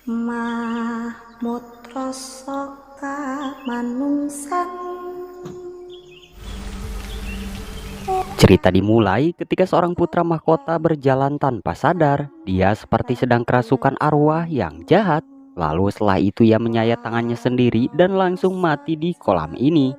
Mamutra saka manungsan. Cerita dimulai ketika seorang putra mahkota berjalan tanpa sadar. Dia seperti sedang kerasukan arwah yang jahat. Lalu setelah itu ia menyayat tangannya sendiri dan langsung mati di kolam ini.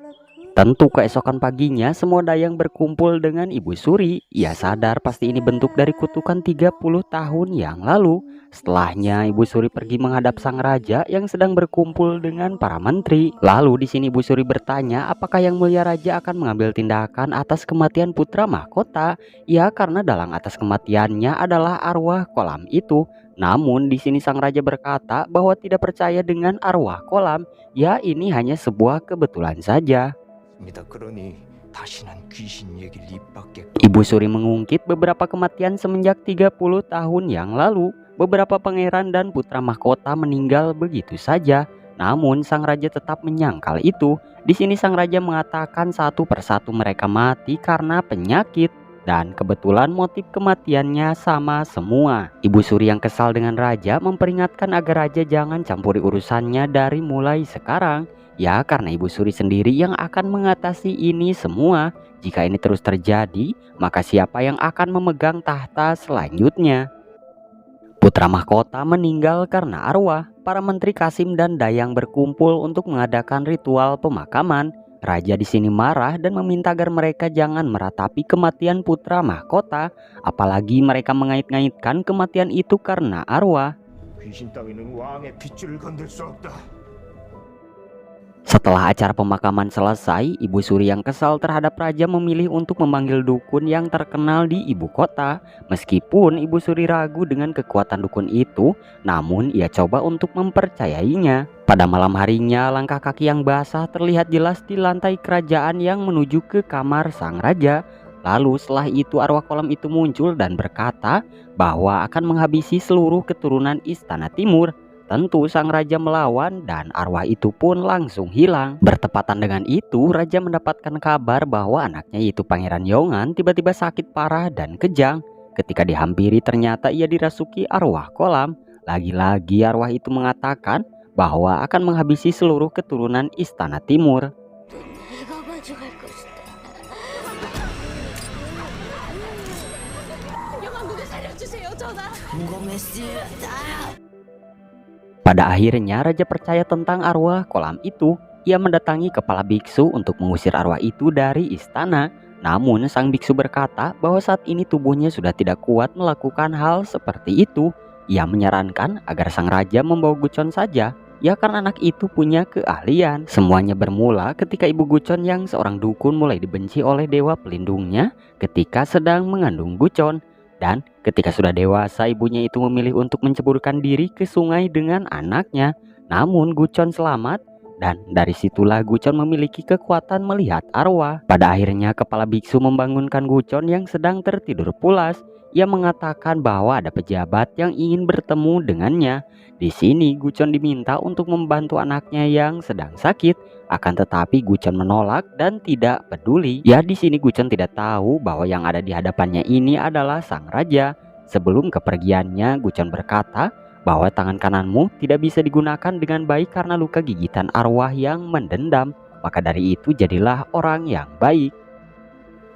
Tentu keesokan paginya semua dayang berkumpul dengan Ibu Suri. Ia sadar pasti ini bentuk dari kutukan 30 tahun yang lalu. Setelahnya Ibu Suri pergi menghadap sang raja yang sedang berkumpul dengan para menteri. Lalu di sini Ibu Suri bertanya apakah Yang Mulia Raja akan mengambil tindakan atas kematian putra mahkota. Ya, karena dalang atas kematiannya adalah arwah kolam itu. Namun di sini sang raja berkata bahwa tidak percaya dengan arwah kolam. Ya, ini hanya sebuah kebetulan saja. Ibu Suri mengungkit beberapa kematian semenjak 30 tahun yang lalu. Beberapa pangeran dan putra mahkota meninggal begitu saja. Namun sang raja tetap menyangkal itu. Di sini sang raja mengatakan satu persatu mereka mati karena penyakit. Dan kebetulan motif kematiannya sama semua. Ibu Suri yang kesal dengan raja memperingatkan agar raja jangan campuri urusannya dari mulai sekarang. Ya, karena Ibu Suri sendiri yang akan mengatasi ini semua. Jika ini terus terjadi, maka siapa yang akan memegang tahta selanjutnya? Putra mahkota meninggal karena arwah. Para menteri Kasim dan Dayang berkumpul untuk mengadakan ritual pemakaman. Raja di sini marah dan meminta agar mereka jangan meratapi kematian putra mahkota, apalagi mereka mengait-ngaitkan kematian itu karena arwah. Setelah acara pemakaman selesai, Ibu Suri yang kesal terhadap raja memilih untuk memanggil dukun yang terkenal di ibu kota. Meskipun Ibu Suri ragu dengan kekuatan dukun itu, namun ia coba untuk mempercayainya. Pada malam harinya, langkah kaki yang basah terlihat jelas di lantai kerajaan yang menuju ke kamar sang raja. Lalu setelah itu arwah kolam itu muncul dan berkata bahwa akan menghabisi seluruh keturunan Istana Timur. Tentu sang raja melawan dan arwah itu pun langsung hilang. Bertepatan dengan itu, raja mendapatkan kabar bahwa anaknya yaitu Pangeran Yongan tiba-tiba sakit parah dan kejang. Ketika dihampiri ternyata ia dirasuki arwah kolam. Lagi-lagi arwah itu mengatakan bahwa akan menghabisi seluruh keturunan Istana Timur. Pada akhirnya raja percaya tentang arwah kolam itu. Ia mendatangi kepala biksu untuk mengusir arwah itu dari istana. Namun sang biksu berkata bahwa saat ini tubuhnya sudah tidak kuat melakukan hal seperti itu. Ia menyarankan agar sang raja membawa Gucon saja. Ya, karena anak itu punya keahlian. Semuanya bermula ketika ibu Gucon yang seorang dukun mulai dibenci oleh dewa pelindungnya ketika sedang mengandung Gucon. Dan ketika sudah dewasa, ibunya itu memilih untuk menceburkan diri ke sungai dengan anaknya. Namun Gucon selamat dan dari situlah Gucon memiliki kekuatan melihat arwah. Pada akhirnya kepala biksu membangunkan Gucon yang sedang tertidur pulas. Ia mengatakan bahwa ada pejabat yang ingin bertemu dengannya. Di sini Gucon diminta untuk membantu anaknya yang sedang sakit. Akan tetapi Gucon menolak dan tidak peduli. Ya, di sini Gucon tidak tahu bahwa yang ada di hadapannya ini adalah sang raja. Sebelum kepergiannya, Gucon berkata bahwa tangan kananmu tidak bisa digunakan dengan baik karena luka gigitan arwah yang mendendam. Maka dari itu jadilah orang yang baik.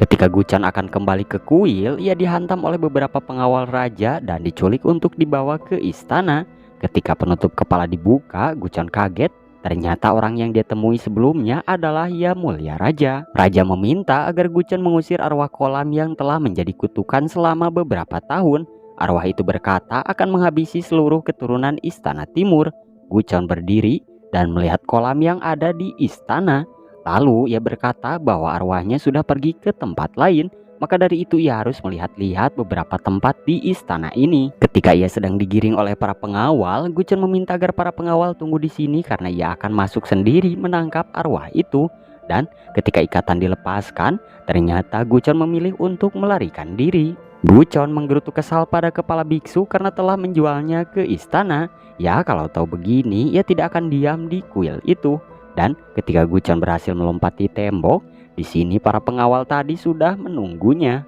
Ketika Gucon akan kembali ke kuil, ia dihantam oleh beberapa pengawal raja dan diculik untuk dibawa ke istana. Ketika penutup kepala dibuka, Gucon kaget. Ternyata orang yang dia temui sebelumnya adalah Yang Mulia Raja. Raja meminta agar Gucon mengusir arwah kolam yang telah menjadi kutukan selama beberapa tahun. Arwah itu berkata akan menghabisi seluruh keturunan Istana Timur. Gucon berdiri dan melihat kolam yang ada di istana. Lalu ia berkata bahwa arwahnya sudah pergi ke tempat lain. Maka dari itu ia harus melihat-lihat beberapa tempat di istana ini. Ketika ia sedang digiring oleh para pengawal, Gucon meminta agar para pengawal tunggu di sini karena ia akan masuk sendiri menangkap arwah itu. Dan ketika ikatan dilepaskan, ternyata Gucon memilih untuk melarikan diri. Gucon menggerutu kesal pada kepala biksu karena telah menjualnya ke istana. Ya, kalau tahu begini, ia tidak akan diam di kuil itu. Dan ketika Gucon berhasil melompati tembok, di sini para pengawal tadi sudah menunggunya.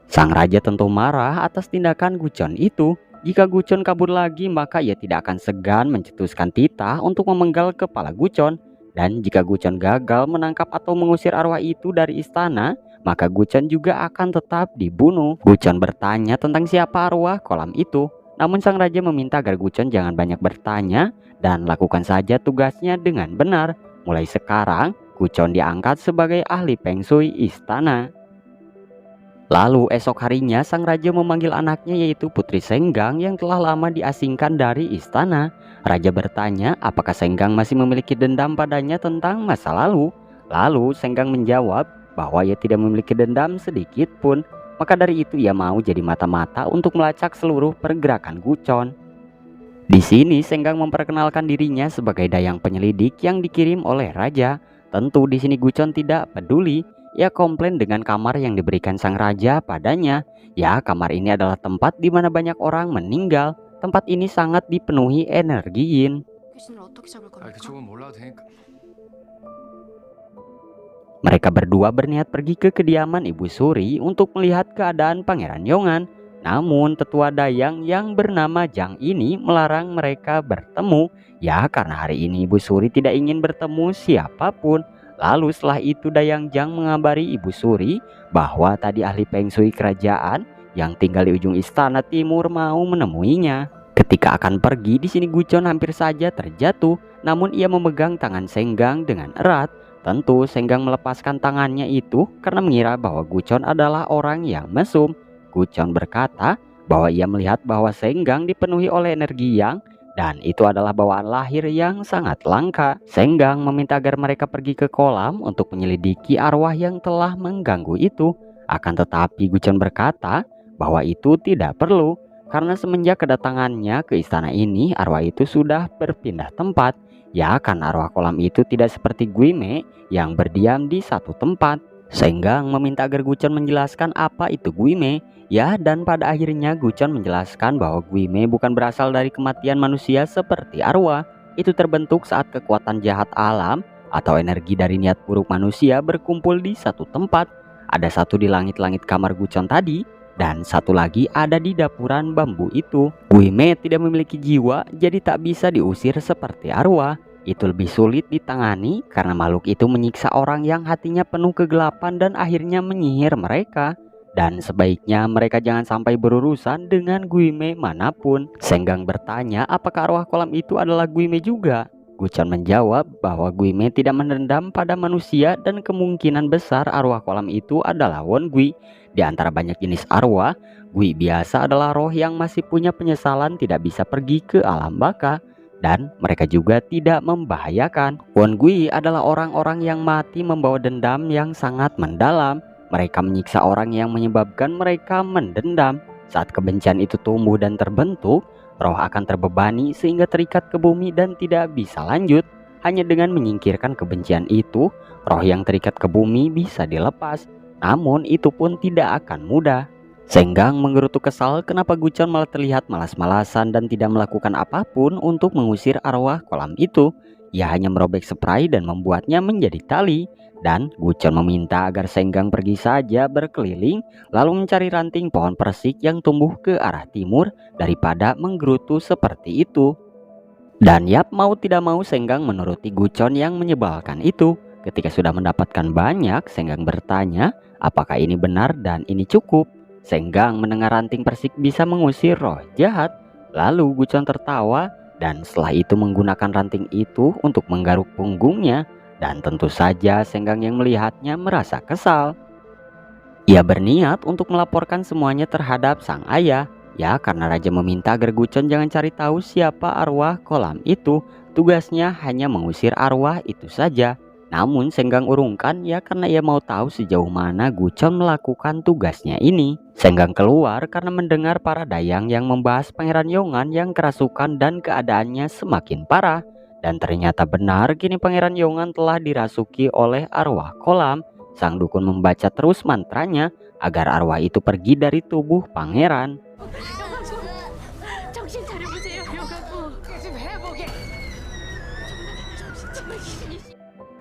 Sang raja tentu marah atas tindakan Gucon itu. Jika Gucon kabur lagi, maka ia tidak akan segan mencetuskan titah untuk memenggal kepala Gucon. Dan jika Gucon gagal menangkap atau mengusir arwah itu dari istana, maka Gucon juga akan tetap dibunuh. Gucon bertanya tentang siapa arwah kolam itu. Namun sang raja meminta agar Gucon jangan banyak bertanya dan lakukan saja tugasnya dengan benar. Mulai sekarang, Gucon diangkat sebagai ahli Feng Shui istana. Lalu esok harinya sang raja memanggil anaknya yaitu Putri Senggang yang telah lama diasingkan dari istana. Raja bertanya apakah Senggang masih memiliki dendam padanya tentang masa lalu. Lalu Senggang menjawab bahwa ia tidak memiliki dendam sedikit pun. Maka dari itu ia mau jadi mata-mata untuk melacak seluruh pergerakan Gucon. Di sini Senggang memperkenalkan dirinya sebagai dayang penyelidik yang dikirim oleh raja. Tentu di sini Gucon tidak peduli. Ia komplain dengan kamar yang diberikan sang raja padanya. Ya, kamar ini adalah tempat di mana banyak orang meninggal. Tempat ini sangat dipenuhi energi yin. Mereka berdua berniat pergi ke kediaman Ibu Suri untuk melihat keadaan Pangeran Yongan. Namun tetua dayang yang bernama Jang ini melarang mereka bertemu. Ya, karena hari ini Ibu Suri tidak ingin bertemu siapapun. Lalu setelah itu dayang Jang mengabari Ibu Suri bahwa tadi ahli Feng Shui kerajaan yang tinggal di ujung istana timur mau menemuinya. Ketika akan pergi, di sini Gucon hampir saja terjatuh. Namun ia memegang tangan Senggang dengan erat. Tentu Senggang melepaskan tangannya itu karena mengira bahwa Gucon adalah orang yang mesum. Gucon berkata bahwa ia melihat bahwa Senggang dipenuhi oleh energi yang dan itu adalah bawaan lahir yang sangat langka. Senggang meminta agar mereka pergi ke kolam untuk menyelidiki arwah yang telah mengganggu itu. Akan tetapi Gucon berkata bahwa itu tidak perlu karena semenjak kedatangannya ke istana ini arwah itu sudah berpindah tempat. Ya, karena arwah kolam itu tidak seperti Guime yang berdiam di satu tempat. Senggang meminta agar Gucon menjelaskan apa itu Guime. Ya, dan pada akhirnya Gucon menjelaskan bahwa Guime bukan berasal dari kematian manusia seperti arwah. Itu terbentuk saat kekuatan jahat alam atau energi dari niat buruk manusia berkumpul di satu tempat. Ada satu di langit-langit kamar Gucon tadi, dan satu lagi ada di dapuran bambu itu. Guime tidak memiliki jiwa, jadi tak bisa diusir seperti arwah. Itu lebih sulit ditangani karena makhluk itu menyiksa orang yang hatinya penuh kegelapan dan akhirnya menyihir mereka. Dan sebaiknya mereka jangan sampai berurusan dengan Guime manapun. Senggang bertanya apakah arwah kolam itu adalah Guime juga. Gucon menjawab bahwa Guime tidak menendam pada manusia dan kemungkinan besar arwah kolam itu adalah Won Gui. Di antara banyak jenis arwah, Gui biasa adalah roh yang masih punya penyesalan tidak bisa pergi ke alam baka. Dan mereka juga tidak membahayakan. Won Gui adalah orang-orang yang mati membawa dendam yang sangat mendalam. Mereka menyiksa orang yang menyebabkan mereka mendendam. Saat kebencian itu tumbuh dan terbentuk, roh akan terbebani sehingga terikat ke bumi dan tidak bisa lanjut. Hanya dengan menyingkirkan kebencian itu, roh yang terikat ke bumi bisa dilepas. Namun itu pun tidak akan mudah. Senggang menggerutu kesal kenapa Gucon malah terlihat malas-malasan dan tidak melakukan apapun untuk mengusir arwah kolam itu. Ia hanya merobek spray dan membuatnya menjadi tali. Dan Gucon meminta agar Senggang pergi saja berkeliling lalu mencari ranting pohon persik yang tumbuh ke arah timur daripada menggerutu seperti itu. Dan yap, mau tidak mau Senggang menuruti Gucon yang menyebalkan itu. Ketika sudah mendapatkan banyak, Senggang bertanya apakah ini benar dan ini cukup. Senggang mendengar ranting persik bisa mengusir roh jahat. Lalu Gucon tertawa dan setelah itu menggunakan ranting itu untuk menggaruk punggungnya. Dan tentu saja Senggang yang melihatnya merasa kesal. Ia berniat untuk melaporkan semuanya terhadap sang ayah. Ya, karena raja meminta agar Gucon jangan cari tahu siapa arwah kolam itu. Tugasnya hanya mengusir arwah itu saja. Namun Senggang urungkan ya karena ia mau tahu sejauh mana Gucon melakukan tugasnya ini. Senggang keluar karena mendengar para dayang yang membahas Pangeran Yongan yang kerasukan dan keadaannya semakin parah. Dan ternyata benar kini Pangeran Yongan telah dirasuki oleh arwah kolam. Sang dukun membaca terus mantranya agar arwah itu pergi dari tubuh pangeran.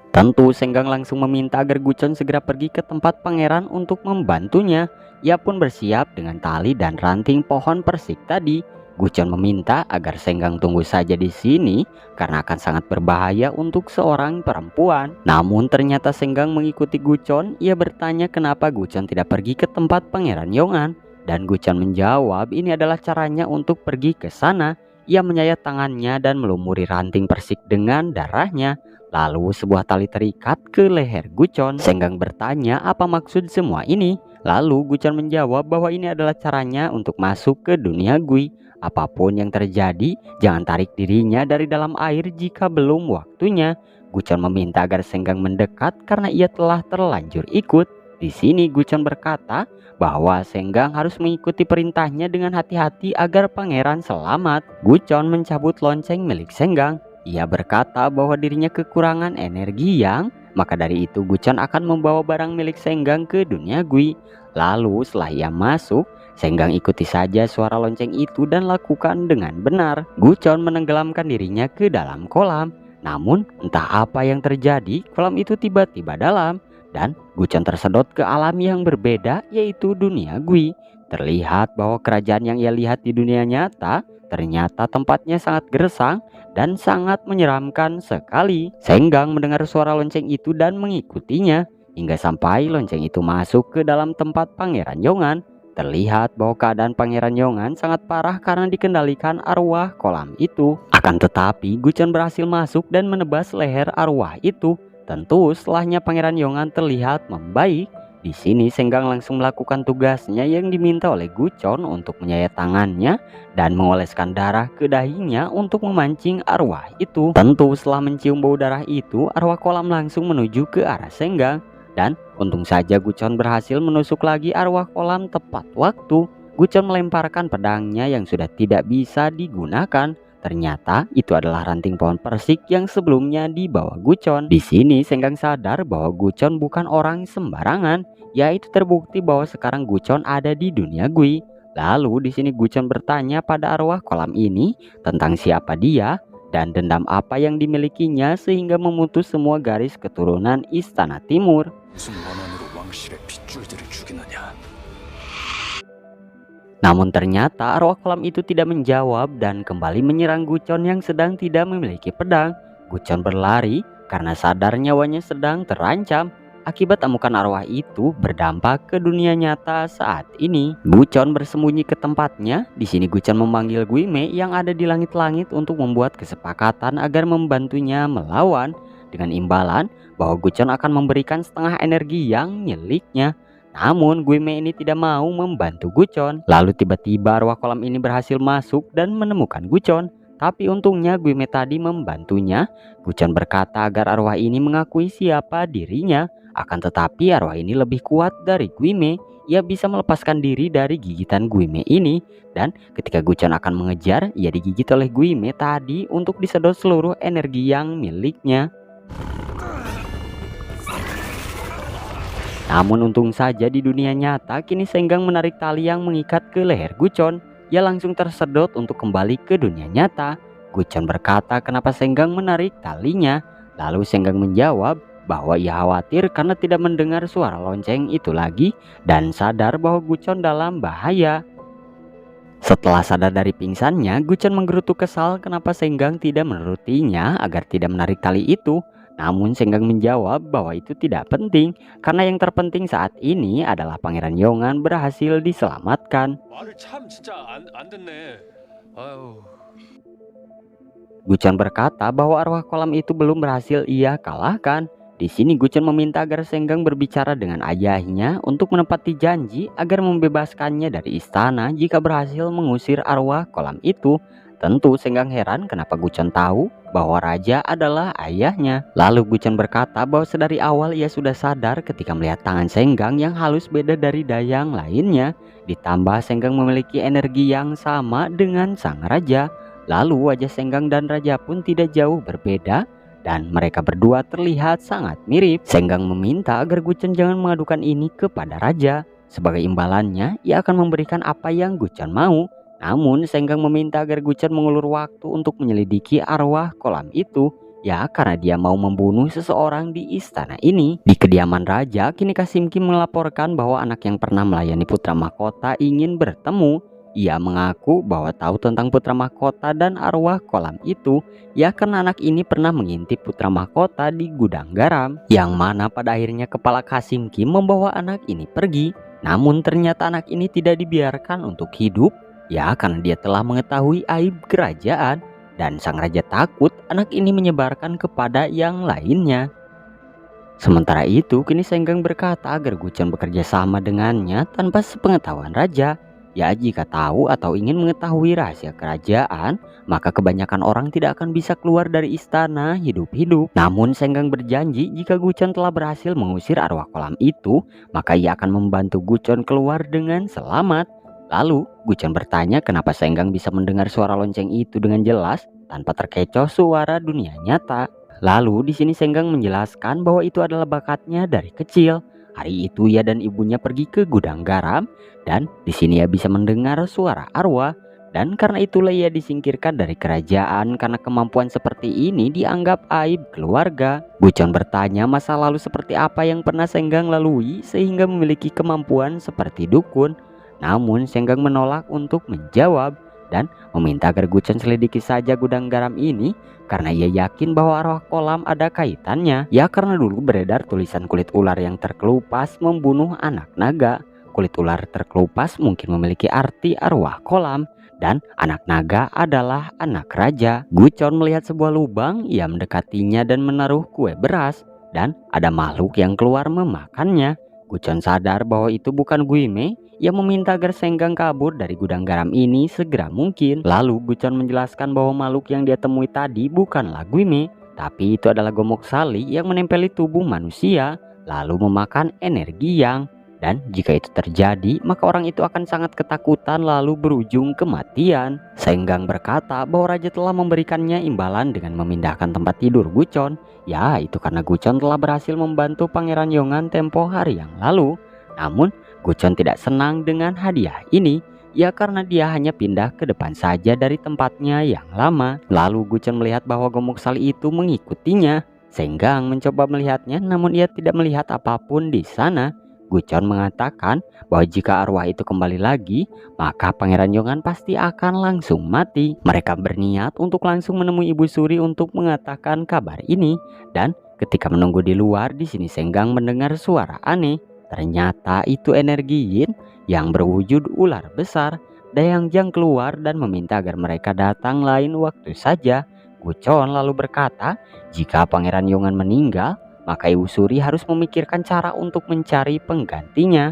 Tentu Senggang langsung meminta agar Gucon segera pergi ke tempat pangeran untuk membantunya. Ia pun bersiap dengan tali dan ranting pohon persik tadi. Gucon meminta agar Senggang tunggu saja di sini karena akan sangat berbahaya untuk seorang perempuan. Namun ternyata Senggang mengikuti Gucon. Ia bertanya kenapa Gucon tidak pergi ke tempat Pangeran Yongan, dan Gucon menjawab ini adalah caranya untuk pergi ke sana. Ia menyayat tangannya dan melumuri ranting persik dengan darahnya. Lalu sebuah tali terikat ke leher Gucon. Senggang bertanya apa maksud semua ini. Lalu Gucon menjawab bahwa ini adalah caranya untuk masuk ke dunia Gui. Apapun yang terjadi, jangan tarik dirinya dari dalam air jika belum waktunya. Gucon meminta agar Senggang mendekat karena ia telah terlanjur ikut. Di sini Gucon berkata bahwa Senggang harus mengikuti perintahnya dengan hati-hati agar pangeran selamat. Gucon mencabut lonceng milik Senggang. Ia berkata bahwa dirinya kekurangan energi maka dari itu Gucon akan membawa barang milik Senggang ke dunia Gui. Lalu setelah ia masuk, Senggang ikuti saja suara lonceng itu dan lakukan dengan benar. Gucon menenggelamkan dirinya ke dalam kolam. Namun entah apa yang terjadi, kolam itu tiba-tiba dalam dan Gucon tersedot ke alam yang berbeda, yaitu dunia Gui. Terlihat bahwa kerajaan yang ia lihat di dunia nyata ternyata tempatnya sangat gersang dan sangat menyeramkan sekali. Senggang mendengar suara lonceng itu dan mengikutinya hingga sampai lonceng itu masuk ke dalam tempat Pangeran Yongan. Terlihat bahwa keadaan Pangeran Yongan sangat parah karena dikendalikan arwah kolam itu. Akan tetapi Gucon berhasil masuk dan menebas leher arwah itu. Tentu setelahnya Pangeran Yongan terlihat membaik. Di sini Senggang langsung melakukan tugasnya yang diminta oleh Gucon untuk menyayat tangannya dan mengoleskan darah ke dahinya untuk memancing arwah itu. Tentu setelah mencium bau darah itu, arwah kolam langsung menuju ke arah Senggang. Dan untung saja Gucon berhasil menusuk lagi arwah kolam tepat waktu. Gucon melemparkan pedangnya yang sudah tidak bisa digunakan. Ternyata itu adalah ranting pohon persik yang sebelumnya dibawa Gucon. Di sini Senggang sadar bahwa Gucon bukan orang sembarangan, yaitu terbukti bahwa sekarang Gucon ada di dunia Gui. Lalu di sini Gucon bertanya pada arwah kolam ini tentang siapa dia dan dendam apa yang dimilikinya sehingga memutus semua garis keturunan Istana Timur. Namun ternyata arwah kolam itu tidak menjawab dan kembali menyerang Gucon yang sedang tidak memiliki pedang. Gucon berlari karena sadar nyawanya sedang terancam. Akibat amukan arwah itu berdampak ke dunia nyata saat ini. Gucon bersembunyi ke tempatnya. Di sini Gucon memanggil Guime yang ada di langit-langit untuk membuat kesepakatan agar membantunya melawan, dengan imbalan bahwa Gucon akan memberikan setengah energi yang miliknya. Namun Guime ini tidak mau membantu Gucon. Lalu tiba-tiba arwah kolam ini berhasil masuk dan menemukan Gucon. Tapi untungnya Guime tadi membantunya. Gucon berkata agar arwah ini mengakui siapa dirinya. Akan tetapi arwah ini lebih kuat dari Guime. Ia bisa melepaskan diri dari gigitan Guime ini. Dan ketika Gucon akan mengejar, ia digigit oleh Guime tadi untuk disedot seluruh energi yang miliknya. Namun untung saja di dunia nyata kini Senggang menarik tali yang mengikat ke leher Gucon. Ia langsung tersedot untuk kembali ke dunia nyata. Gucon berkata kenapa Senggang menarik talinya. Lalu Senggang menjawab bahwa ia khawatir karena tidak mendengar suara lonceng itu lagi dan sadar bahwa Gucon dalam bahaya. Setelah sadar dari pingsannya, Gucon menggerutu kesal kenapa Senggang tidak menurutinya agar tidak menarik tali itu. Namun Senggang menjawab bahwa itu tidak penting karena yang terpenting saat ini adalah Pangeran Yongan berhasil diselamatkan. Gucon berkata bahwa arwah kolam itu belum berhasil ia kalahkan. Di sini Gucon meminta agar Senggang berbicara dengan ayahnya untuk menepati janji agar membebaskannya dari istana jika berhasil mengusir arwah kolam itu. Tentu Senggang heran kenapa Gucon tahu bahwa raja adalah ayahnya. Lalu Gucon berkata bahwa sedari awal ia sudah sadar ketika melihat tangan Senggang yang halus beda dari dayang lainnya. Ditambah Senggang memiliki energi yang sama dengan sang raja. Lalu wajah Senggang dan raja pun tidak jauh berbeda dan mereka berdua terlihat sangat mirip. Senggang meminta agar Gucon jangan mengadukan ini kepada raja. Sebagai imbalannya ia akan memberikan apa yang Gucon mau. Namun Senggang meminta agar Gucon mengulur waktu untuk menyelidiki arwah kolam itu. Ya karena dia mau membunuh seseorang di istana ini. Di kediaman raja kini Kasim Kim melaporkan bahwa anak yang pernah melayani putra mahkota ingin bertemu. ia mengaku bahwa tahu tentang putra mahkota dan arwah kolam itu ya karena anak ini pernah mengintip putra mahkota di gudang garam, yang mana pada akhirnya kepala Kasim Kim membawa anak ini pergi. Namun ternyata anak ini tidak dibiarkan untuk hidup ya karena dia telah mengetahui aib kerajaan, dan sang raja takut anak ini menyebarkan kepada yang lainnya. Sementara itu, kini Senggang berkata agar Gucon bekerja sama dengannya tanpa sepengetahuan raja. Ya, jika tahu atau ingin mengetahui rahasia kerajaan, maka kebanyakan orang tidak akan bisa keluar dari istana hidup-hidup. Namun Senggang berjanji jika Gucon telah berhasil mengusir arwah kolam itu, maka ia akan membantu Gucon keluar dengan selamat. Lalu, Gucon bertanya kenapa Senggang bisa mendengar suara lonceng itu dengan jelas tanpa terkecoh suara dunia nyata. Lalu di sini Senggang menjelaskan bahwa itu adalah bakatnya dari kecil. Hari itu ia dan ibunya pergi ke gudang garam, dan di sini ia bisa mendengar suara arwah, dan karena itulah ia disingkirkan dari kerajaan karena kemampuan seperti ini dianggap aib keluarga. Gucon bertanya masa lalu seperti apa yang pernah Senggang lalui sehingga memiliki kemampuan seperti dukun. Namun Senggang menolak untuk menjawab dan meminta agar Gucon selidiki saja gudang garam ini karena ia yakin bahwa arwah kolam ada kaitannya. Ya karena dulu beredar tulisan kulit ular yang terkelupas membunuh anak naga. Kulit ular terkelupas mungkin memiliki arti arwah kolam, dan anak naga adalah anak raja. Gucon melihat sebuah lubang, ia mendekatinya dan menaruh kue beras, dan ada makhluk yang keluar memakannya. Gucon sadar bahwa itu bukan Guime. Ia meminta agar Senggang kabur dari gudang garam ini segera mungkin. Lalu Gucon menjelaskan bahwa makhluk yang dia temui tadi bukanlah Guime, tapi itu adalah Gomok Sali yang menempeli tubuh manusia lalu memakan energi yang, dan jika itu terjadi maka orang itu akan sangat ketakutan lalu berujung kematian. Senggang berkata bahwa raja telah memberikannya imbalan dengan memindahkan tempat tidur Gucon. Ya, itu karena Gucon telah berhasil membantu Pangeran Yongan tempo hari yang lalu. Namun Gucon tidak senang dengan hadiah ini, ya karena dia hanya pindah ke depan saja dari tempatnya yang lama. Lalu Gucon melihat bahwa Gomok Sali itu mengikutinya. Senggang mencoba melihatnya namun ia tidak melihat apapun di sana. Gucon mengatakan bahwa jika arwah itu kembali lagi, maka Pangeran Yongan pasti akan langsung mati. Mereka berniat untuk langsung menemui Ibu Suri untuk mengatakan kabar ini, dan ketika menunggu di luar, di sini Senggang mendengar suara aneh. Ternyata itu energi yin yang berwujud ular besar. Dayang Jang keluar dan meminta agar mereka datang lain waktu saja. Gucon lalu berkata, jika Pangeran Yongan meninggal, maka Ibu Suri harus memikirkan cara untuk mencari penggantinya.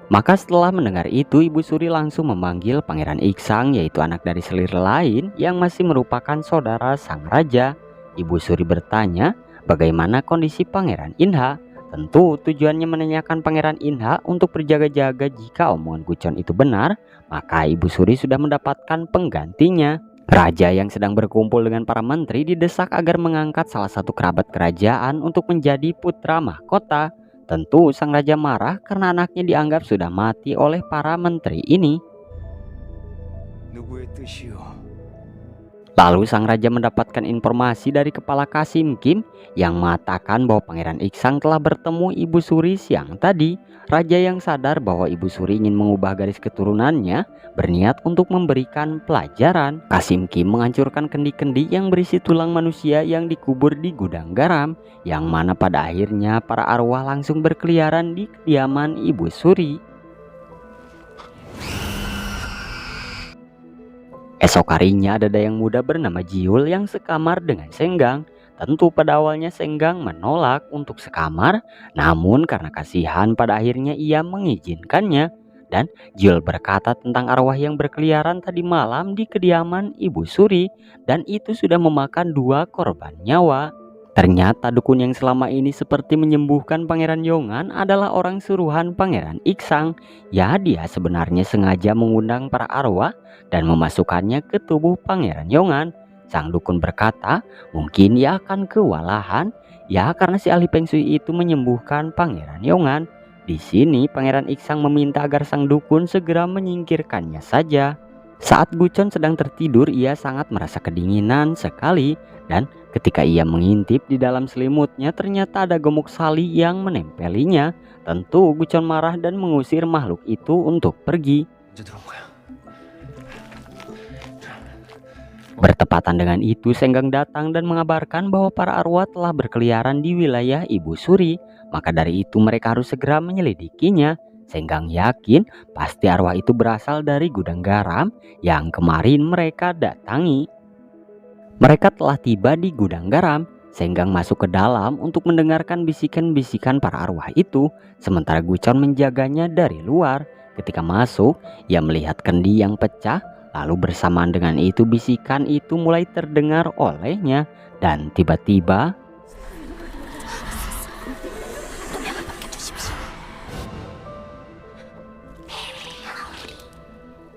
Maka setelah mendengar itu, Ibu Suri langsung memanggil Pangeran Iksang, yaitu anak dari selir lain yang masih merupakan saudara sang raja. Ibu Suri bertanya bagaimana kondisi Pangeran Inha. Tentu tujuannya menanyakan Pangeran Inha untuk berjaga-jaga jika omongan Gucon itu benar, maka Ibu Suri sudah mendapatkan penggantinya. Raja yang sedang berkumpul dengan para menteri didesak agar mengangkat salah satu kerabat kerajaan untuk menjadi putra mahkota. Tentu sang raja marah karena anaknya dianggap sudah mati oleh para menteri ini. Lalu sang raja mendapatkan informasi dari kepala Kasim Kim yang mengatakan bahwa Pangeran Iksang telah bertemu Ibu Suri siang tadi. Raja yang sadar bahwa Ibu Suri ingin mengubah garis keturunannya berniat untuk memberikan pelajaran. Kasim Kim menghancurkan kendi-kendi yang berisi tulang manusia yang dikubur di gudang garam, yang mana pada akhirnya para arwah langsung berkeliaran di kediaman Ibu Suri. Esok harinya ada dayang muda bernama Jiul yang sekamar dengan Senggang. Tentu pada awalnya Senggang menolak untuk sekamar, namun karena kasihan pada akhirnya ia mengizinkannya. Dan Jiul berkata tentang arwah yang berkeliaran tadi malam di kediaman Ibu Suri, dan itu sudah memakan 2 korban nyawa. Ternyata dukun yang selama ini seperti menyembuhkan Pangeran Yongan adalah orang suruhan Pangeran Iksang. Ya, dia sebenarnya sengaja mengundang para arwah dan memasukkannya ke tubuh Pangeran Yongan. Sang dukun berkata mungkin ia akan kewalahan, ya karena si ahli Feng Shui itu menyembuhkan Pangeran Yongan. Di sini Pangeran Iksang meminta agar sang dukun segera menyingkirkannya saja. Saat Gucon sedang tertidur, ia sangat merasa kedinginan sekali, dan ketika ia mengintip di dalam selimutnya ternyata ada Gomok Sali yang menempelinya. Tentu Gucon marah dan mengusir makhluk itu untuk pergi. 언제 들어온 거야? Bertepatan dengan itu, Senggang datang dan mengabarkan bahwa para arwah telah berkeliaran di wilayah Ibu Suri. Maka dari itu mereka harus segera menyelidikinya. Senggang yakin pasti arwah itu berasal dari gudang garam yang kemarin mereka datangi. Mereka telah tiba di gudang garam. Senggang masuk ke dalam untuk mendengarkan bisikan-bisikan para arwah itu, sementara Gucon menjaganya dari luar. Ketika masuk, ia melihat kendi yang pecah. Lalu bersamaan dengan itu bisikan itu mulai terdengar olehnya, dan tiba-tiba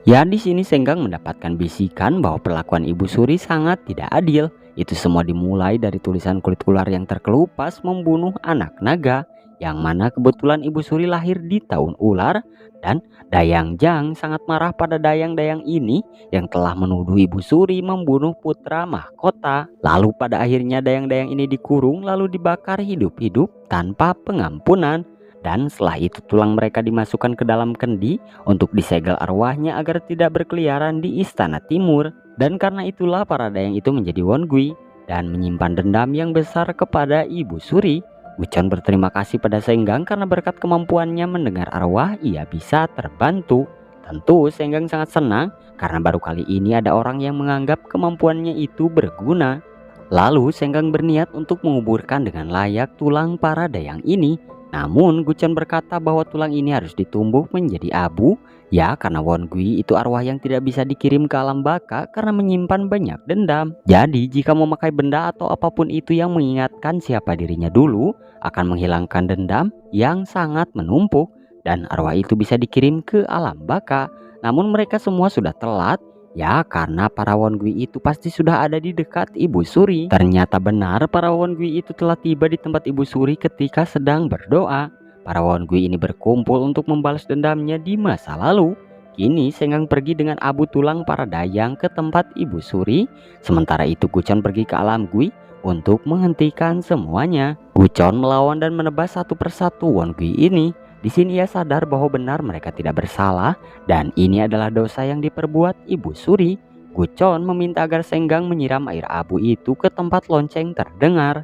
ya, di sini Senggang mendapatkan bisikan bahwa perlakuan Ibu Suri sangat tidak adil. Itu semua dimulai dari tulisan kulit ular yang terkelupas membunuh anak naga, yang mana kebetulan Ibu Suri lahir di tahun ular, dan Dayang Jang sangat marah pada dayang-dayang ini yang telah menuduh Ibu Suri membunuh putra mahkota. Lalu pada akhirnya dayang-dayang ini dikurung lalu dibakar hidup-hidup tanpa pengampunan. Dan setelah itu tulang mereka dimasukkan ke dalam kendi untuk disegel arwahnya agar tidak berkeliaran di istana timur. Dan karena itulah para dayang itu menjadi Wongui dan menyimpan dendam yang besar kepada Ibu Suri. Gucon berterima kasih pada Senggang karena berkat kemampuannya mendengar arwah ia bisa terbantu. Tentu Senggang sangat senang karena baru kali ini ada orang yang menganggap kemampuannya itu berguna. Lalu Senggang berniat untuk menguburkan dengan layak tulang para dayang ini. Namun Gucon berkata bahwa tulang ini harus ditumbuk menjadi abu, ya karena Wongui itu arwah yang tidak bisa dikirim ke alam baka karena menyimpan banyak dendam. Jadi jika memakai benda atau apapun itu yang mengingatkan siapa dirinya dulu akan menghilangkan dendam yang sangat menumpuk, dan arwah itu bisa dikirim ke alam baka. Namun mereka semua sudah telat, ya karena para Wongui itu pasti sudah ada di dekat Ibu Suri. Ternyata benar para Wongui itu telah tiba di tempat Ibu Suri ketika sedang berdoa. Para Wongui ini berkumpul untuk membalas dendamnya di masa lalu. Kini Senggang pergi dengan abu tulang para dayang ke tempat Ibu Suri. Sementara itu Gucon pergi ke alam Gui untuk menghentikan semuanya. Gucon melawan dan menebas satu persatu Wongui ini. Di sini ia sadar bahwa benar mereka tidak bersalah dan ini adalah dosa yang diperbuat Ibu Suri. Gucon meminta agar Senggang menyiram air abu itu ke tempat lonceng terdengar.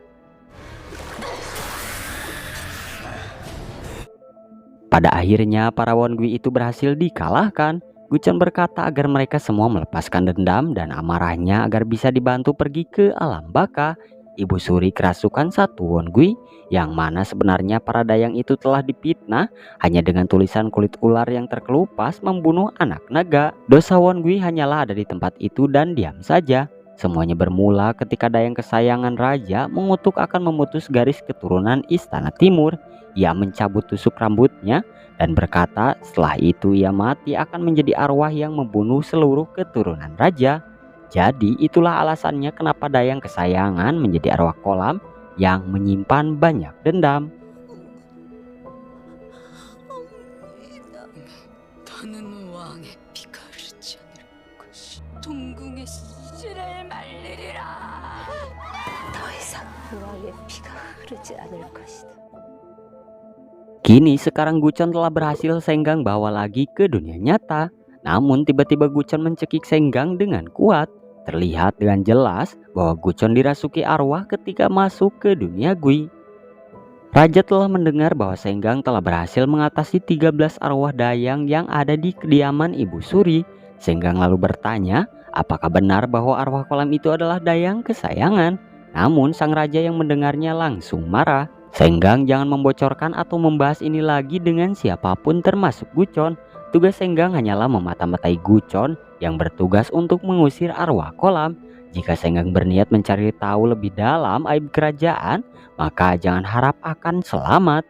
Pada akhirnya para Wongui itu berhasil dikalahkan. Gucon berkata agar mereka semua melepaskan dendam dan amarahnya agar bisa dibantu pergi ke alam baka. Ibu Suri kerasukan satu Wongui yang mana sebenarnya para dayang itu telah dipitnah hanya dengan tulisan kulit ular yang terkelupas membunuh anak naga. Dosa Wongui hanyalah ada di tempat itu dan diam saja. Semuanya bermula ketika dayang kesayangan raja mengutuk akan memutus garis keturunan istana timur. Ia mencabut tusuk rambutnya dan berkata setelah itu ia mati akan menjadi arwah yang membunuh seluruh keturunan raja. Jadi itulah alasannya kenapa dayang kesayangan menjadi arwah kolam yang menyimpan banyak dendam. Kini sekarang Gucon telah berhasil Senggang bawa lagi ke dunia nyata. Namun tiba-tiba Gucon mencekik Senggang dengan kuat. Terlihat dengan jelas bahwa Gucon dirasuki arwah ketika masuk ke dunia Gui. Raja telah mendengar bahwa Senggang telah berhasil mengatasi 13 arwah dayang yang ada di kediaman Ibu Suri. Senggang lalu bertanya apakah benar bahwa arwah kolam itu adalah dayang kesayangan. Namun sang raja yang mendengarnya langsung marah. Senggang jangan membocorkan atau membahas ini lagi dengan siapapun termasuk Gucon. Tugas Senggang hanyalah memata-matai Gucon yang bertugas untuk mengusir arwah kolam. Jika Senggang berniat mencari tahu lebih dalam aib kerajaan, maka jangan harap akan selamat.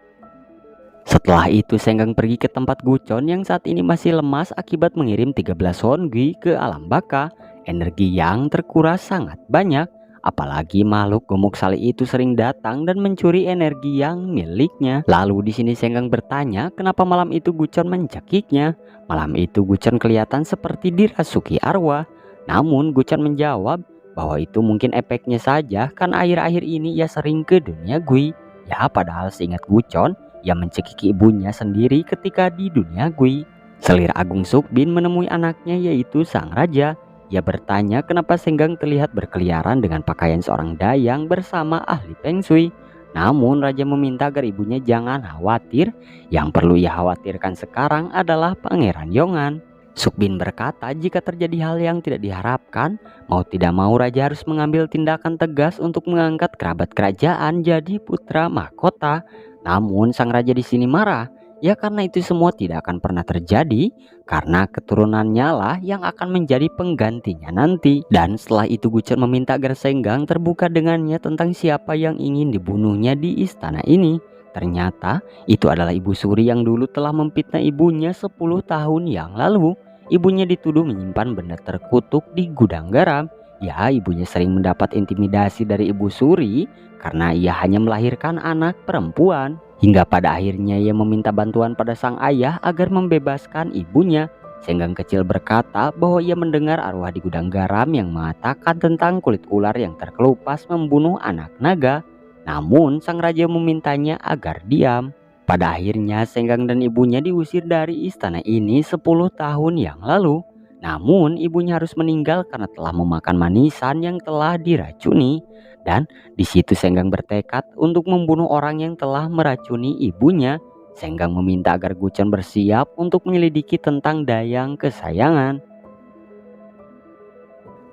Setelah itu Senggang pergi ke tempat Gucon yang saat ini masih lemas akibat mengirim 13 Wongui ke alam baka. Energi yang terkuras sangat banyak. Apalagi makhluk gemuk sali itu sering datang dan mencuri energi yang miliknya. Lalu di sini Senggang bertanya kenapa malam itu Gucon mencekiknya. Malam itu Gucon kelihatan seperti dirasuki arwah. Namun Gucon menjawab bahwa itu mungkin efeknya saja karena akhir-akhir ini ia sering ke dunia Gui. Ya padahal seingat Gucon ia mencekiki ibunya sendiri ketika di dunia Gui. Selir Agung Sukbin menemui anaknya yaitu sang raja. Ia bertanya kenapa Senggang terlihat berkeliaran dengan pakaian seorang dayang bersama ahli Feng Shui. Namun raja meminta agar ibunya jangan khawatir. Yang perlu ia khawatirkan sekarang adalah Pangeran Yongan. Sukbin berkata jika terjadi hal yang tidak diharapkan, mau tidak mau raja harus mengambil tindakan tegas untuk mengangkat kerabat kerajaan jadi putra mahkota. Namun sang raja di sini marah. Ya karena itu semua tidak akan pernah terjadi, karena keturunannya lah yang akan menjadi penggantinya nanti. Dan setelah itu Gucon meminta agar Senggang terbuka dengannya tentang siapa yang ingin dibunuhnya di istana ini. Ternyata itu adalah Ibu Suri yang dulu telah memfitnah ibunya 10 tahun yang lalu. Ibunya dituduh menyimpan benda terkutuk di gudang garam. Ya, ibunya sering mendapat intimidasi dari Ibu Suri karena ia hanya melahirkan anak perempuan. Hingga pada akhirnya ia meminta bantuan pada sang ayah agar membebaskan ibunya. Senggang kecil berkata bahwa ia mendengar arwah di gudang garam yang mengatakan tentang kulit ular yang terkelupas membunuh anak naga. Namun sang raja memintanya agar diam. Pada akhirnya Senggang dan ibunya diusir dari istana ini 10 tahun yang lalu. Namun ibunya harus meninggal karena telah memakan manisan yang telah diracuni. Dan di situ Senggang bertekad untuk membunuh orang yang telah meracuni ibunya. Senggang meminta agar Gucon bersiap untuk menyelidiki tentang dayang kesayangan.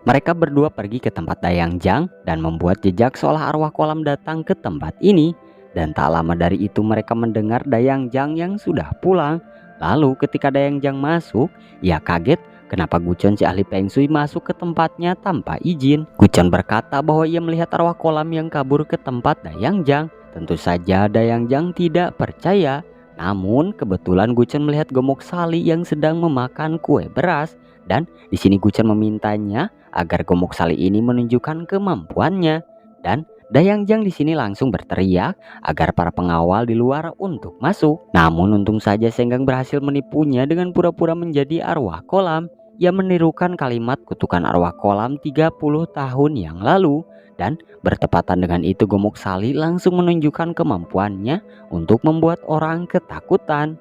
Mereka berdua pergi ke tempat Dayang Jang dan membuat jejak seolah arwah kolam datang ke tempat ini. Dan tak lama dari itu mereka mendengar Dayang Jang yang sudah pulang. Lalu ketika Dayang Jang masuk, ia kaget kenapa Gucon si ahli Feng Shui masuk ke tempatnya tanpa izin. Gucon berkata bahwa ia melihat arwah kolam yang kabur ke tempat Dayang Jang. Tentu saja Dayang Jang tidak percaya. Namun kebetulan Gucon melihat Gemuk Sali yang sedang memakan kue beras. Dan di sini Gucon memintanya agar Gemuk Sali ini menunjukkan kemampuannya. Dan Dayang Jang di sini langsung berteriak agar para pengawal di luar untuk masuk. Namun untung saja Senggang berhasil menipunya dengan pura-pura menjadi arwah kolam. Ia menirukan kalimat kutukan arwah kolam 30 tahun yang lalu. Dan bertepatan dengan itu Gemuk Sali langsung menunjukkan kemampuannya untuk membuat orang ketakutan.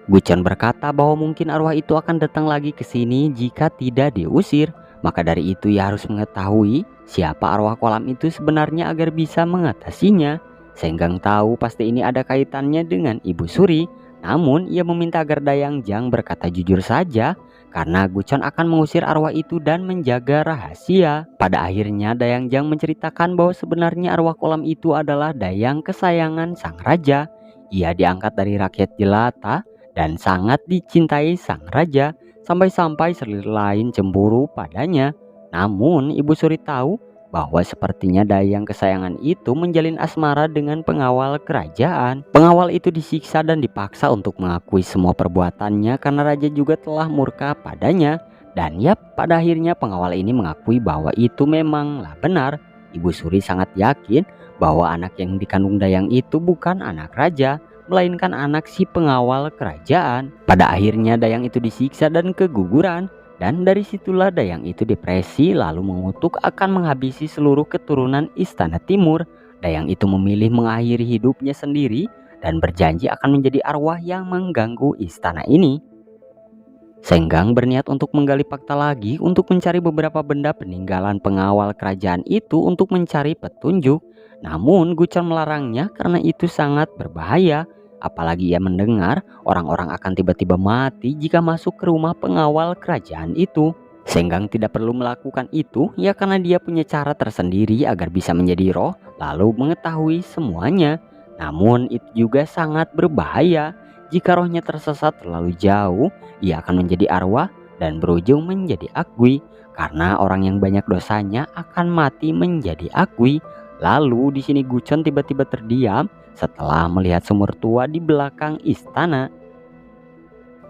Gucon berkata bahwa mungkin arwah itu akan datang lagi ke sini jika tidak diusir. Maka dari itu ia harus mengetahui siapa arwah kolam itu sebenarnya agar bisa mengatasinya. Senggang tahu pasti ini ada kaitannya dengan Ibu Suri. Namun ia meminta agar Dayang Jang berkata jujur saja karena Gucon akan mengusir arwah itu dan menjaga rahasia. Pada akhirnya Dayang Jang menceritakan bahwa sebenarnya arwah kolam itu adalah dayang kesayangan sang raja. Ia diangkat dari rakyat jelata dan sangat dicintai sang raja, sampai-sampai selir lain cemburu padanya. Namun Ibu Suri tahu bahwa sepertinya dayang kesayangan itu menjalin asmara dengan pengawal kerajaan. Pengawal itu disiksa dan dipaksa untuk mengakui semua perbuatannya karena raja juga telah murka padanya. Dan ya, pada akhirnya pengawal ini mengakui bahwa itu memanglah benar. Ibu Suri sangat yakin bahwa anak yang dikandung dayang itu bukan anak raja, melainkan anak si pengawal kerajaan. Pada akhirnya dayang itu disiksa dan keguguran. Dan dari situlah dayang itu depresi lalu mengutuk akan menghabisi seluruh keturunan Istana Timur. Dayang itu memilih mengakhiri hidupnya sendiri dan berjanji akan menjadi arwah yang mengganggu istana ini. Senggang berniat untuk menggali fakta lagi untuk mencari beberapa benda peninggalan pengawal kerajaan itu untuk mencari petunjuk. Namun Gucon melarangnya karena itu sangat berbahaya. Apalagi ia mendengar orang-orang akan tiba-tiba mati jika masuk ke rumah pengawal kerajaan itu. Senggang tidak perlu melakukan itu ya karena dia punya cara tersendiri agar bisa menjadi roh lalu mengetahui semuanya. Namun itu juga sangat berbahaya. Jika rohnya tersesat terlalu jauh, ia akan menjadi arwah dan berujung menjadi akgui. Karena orang yang banyak dosanya akan mati menjadi akgui. Lalu di sini Gucon tiba-tiba terdiam setelah melihat sumur tua di belakang istana.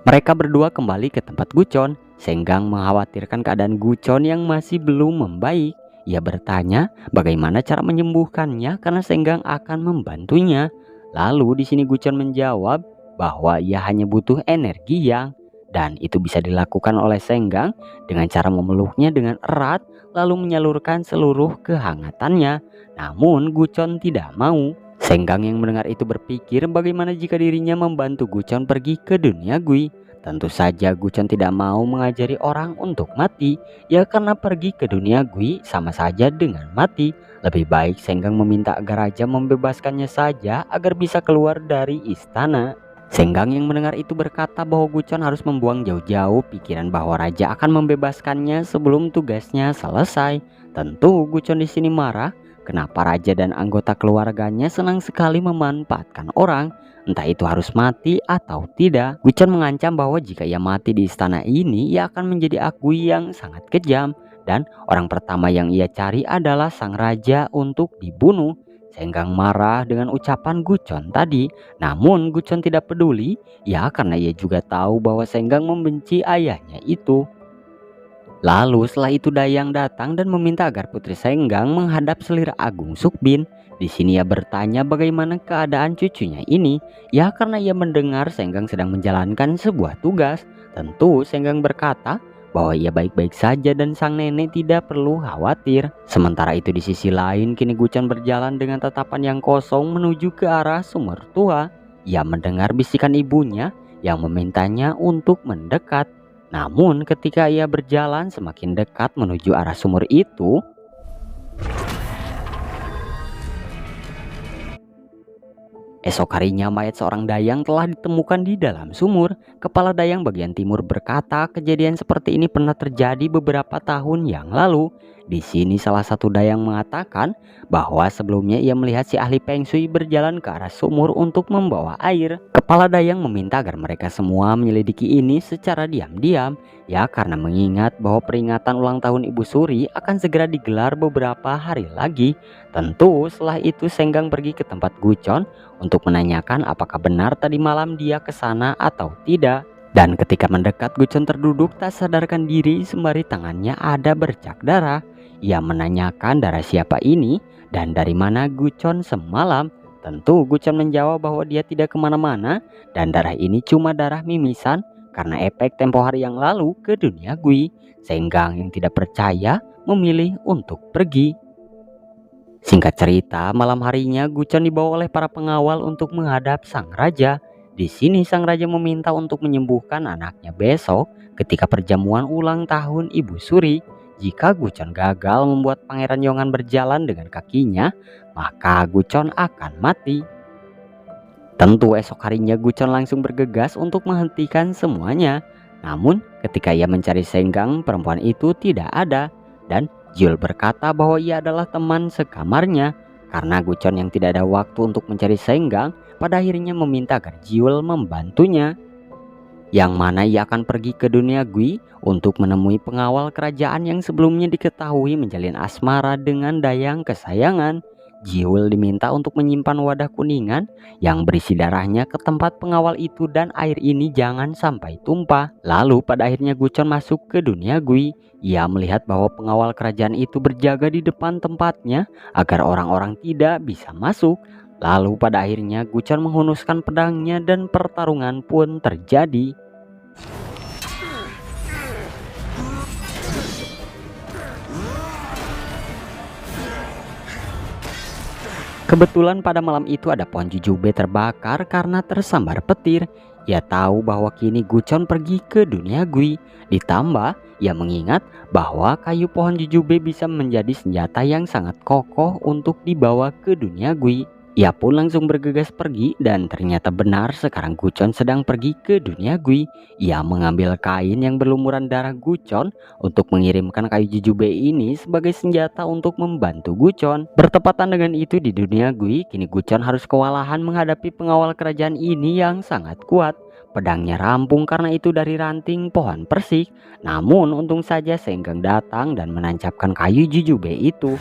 Mereka berdua kembali ke tempat Gucon. Senggang mengkhawatirkan keadaan Gucon yang masih belum membaik. Ia bertanya bagaimana cara menyembuhkannya karena Senggang akan membantunya. Lalu di sini Gucon menjawab bahwa ia hanya butuh energi yang. dan itu bisa dilakukan oleh Senggang dengan cara memeluknya dengan erat lalu menyalurkan seluruh kehangatannya. Namun Gucon tidak mau. Senggang yang mendengar itu berpikir bagaimana jika dirinya membantu Gucon pergi ke dunia Gui. Tentu saja Gucon tidak mau mengajari orang untuk mati, ya karena pergi ke dunia Gui sama saja dengan mati. Lebih baik Senggang meminta agar raja membebaskannya saja agar bisa keluar dari istana. Senggang yang mendengar itu berkata bahwa Gucon harus membuang jauh-jauh pikiran bahwa raja akan membebaskannya sebelum tugasnya selesai. Tentu Gucon di sini marah. Kenapa raja dan anggota keluarganya senang sekali memanfaatkan orang, entah itu harus mati atau tidak. Gucon mengancam bahwa jika ia mati di istana ini, ia akan menjadi Agui yang sangat kejam. Dan orang pertama yang ia cari adalah sang raja untuk dibunuh. Senggang marah dengan ucapan Gucon tadi. Namun Gucon tidak peduli, ya karena ia juga tahu bahwa Senggang membenci ayahnya itu. Lalu setelah itu Dayang datang dan meminta agar Putri Senggang menghadap Selir Agung Sukbin. Di sini ia bertanya bagaimana keadaan cucunya ini. Ya karena ia mendengar Senggang sedang menjalankan sebuah tugas. Tentu Senggang berkata bahwa ia baik-baik saja dan sang nenek tidak perlu khawatir. Sementara itu di sisi lain kini Gucon berjalan dengan tatapan yang kosong menuju ke arah sumur tua. Ia mendengar bisikan ibunya yang memintanya untuk mendekat. Namun ketika ia berjalan semakin dekat menuju arah sumur itu, esok harinya mayat seorang Dayang telah ditemukan di dalam sumur. Kepala Dayang bagian timur berkata kejadian seperti ini pernah terjadi beberapa tahun yang lalu. Di sini salah satu Dayang mengatakan bahwa sebelumnya ia melihat si ahli Feng Shui berjalan ke arah sumur untuk membawa air. Kepala Dayang meminta agar mereka semua menyelidiki ini secara diam-diam, ya karena mengingat bahwa peringatan ulang tahun Ibu Suri akan segera digelar beberapa hari lagi. Tentu setelah itu Senggang pergi ke tempat Gucon untuk menanyakan apakah benar tadi malam dia ke sana atau tidak. Dan ketika mendekat Gucon terduduk tak sadarkan diri sembari tangannya ada bercak darah. Ia menanyakan darah siapa ini dan dari mana Gucon semalam. Tentu Gucon menjawab bahwa dia tidak kemana-mana dan darah ini cuma darah mimisan karena efek tempo hari yang lalu ke dunia Gui. Senggang yang tidak percaya memilih untuk pergi. Singkat cerita, malam harinya Gucon dibawa oleh para pengawal untuk menghadap sang raja. Di sini sang raja meminta untuk menyembuhkan anaknya besok ketika perjamuan ulang tahun Ibu Suri. Jika Gucon gagal membuat Pangeran Yongan berjalan dengan kakinya, maka Gucon akan mati. Tentu esok harinya Gucon langsung bergegas untuk menghentikan semuanya. Namun ketika ia mencari Senggang, perempuan itu tidak ada. Dan Jiul berkata bahwa ia adalah teman sekamarnya. Karena Gucon yang tidak ada waktu untuk mencari Senggang, pada akhirnya meminta agar Jiul membantunya. Yang mana ia akan pergi ke dunia Gui untuk menemui pengawal kerajaan yang sebelumnya diketahui menjalin asmara dengan Dayang kesayangan. Jiul diminta untuk menyimpan wadah kuningan yang berisi darahnya ke tempat pengawal itu dan air ini jangan sampai tumpah. Lalu pada akhirnya Gucon masuk ke dunia Gui. Ia melihat bahwa pengawal kerajaan itu berjaga di depan tempatnya agar orang-orang tidak bisa masuk. Lalu pada akhirnya Gucon menghunuskan pedangnya dan pertarungan pun terjadi. Kebetulan pada malam itu ada pohon jujube terbakar karena tersambar petir. Ia tahu bahwa kini Gucon pergi ke dunia Gui. Ditambah ia mengingat bahwa kayu pohon jujube bisa menjadi senjata yang sangat kokoh untuk dibawa ke dunia Gui. Ia pun langsung bergegas pergi dan ternyata benar sekarang Gucon sedang pergi ke dunia Gui. Ia mengambil kain yang berlumuran darah Gucon untuk mengirimkan kayu jujube ini sebagai senjata untuk membantu Gucon. Bertepatan dengan itu di dunia Gui, kini Gucon harus kewalahan menghadapi pengawal kerajaan ini yang sangat kuat. Pedangnya rampung karena itu dari ranting pohon persik. Namun untung saja Senggang datang dan menancapkan kayu jujube itu.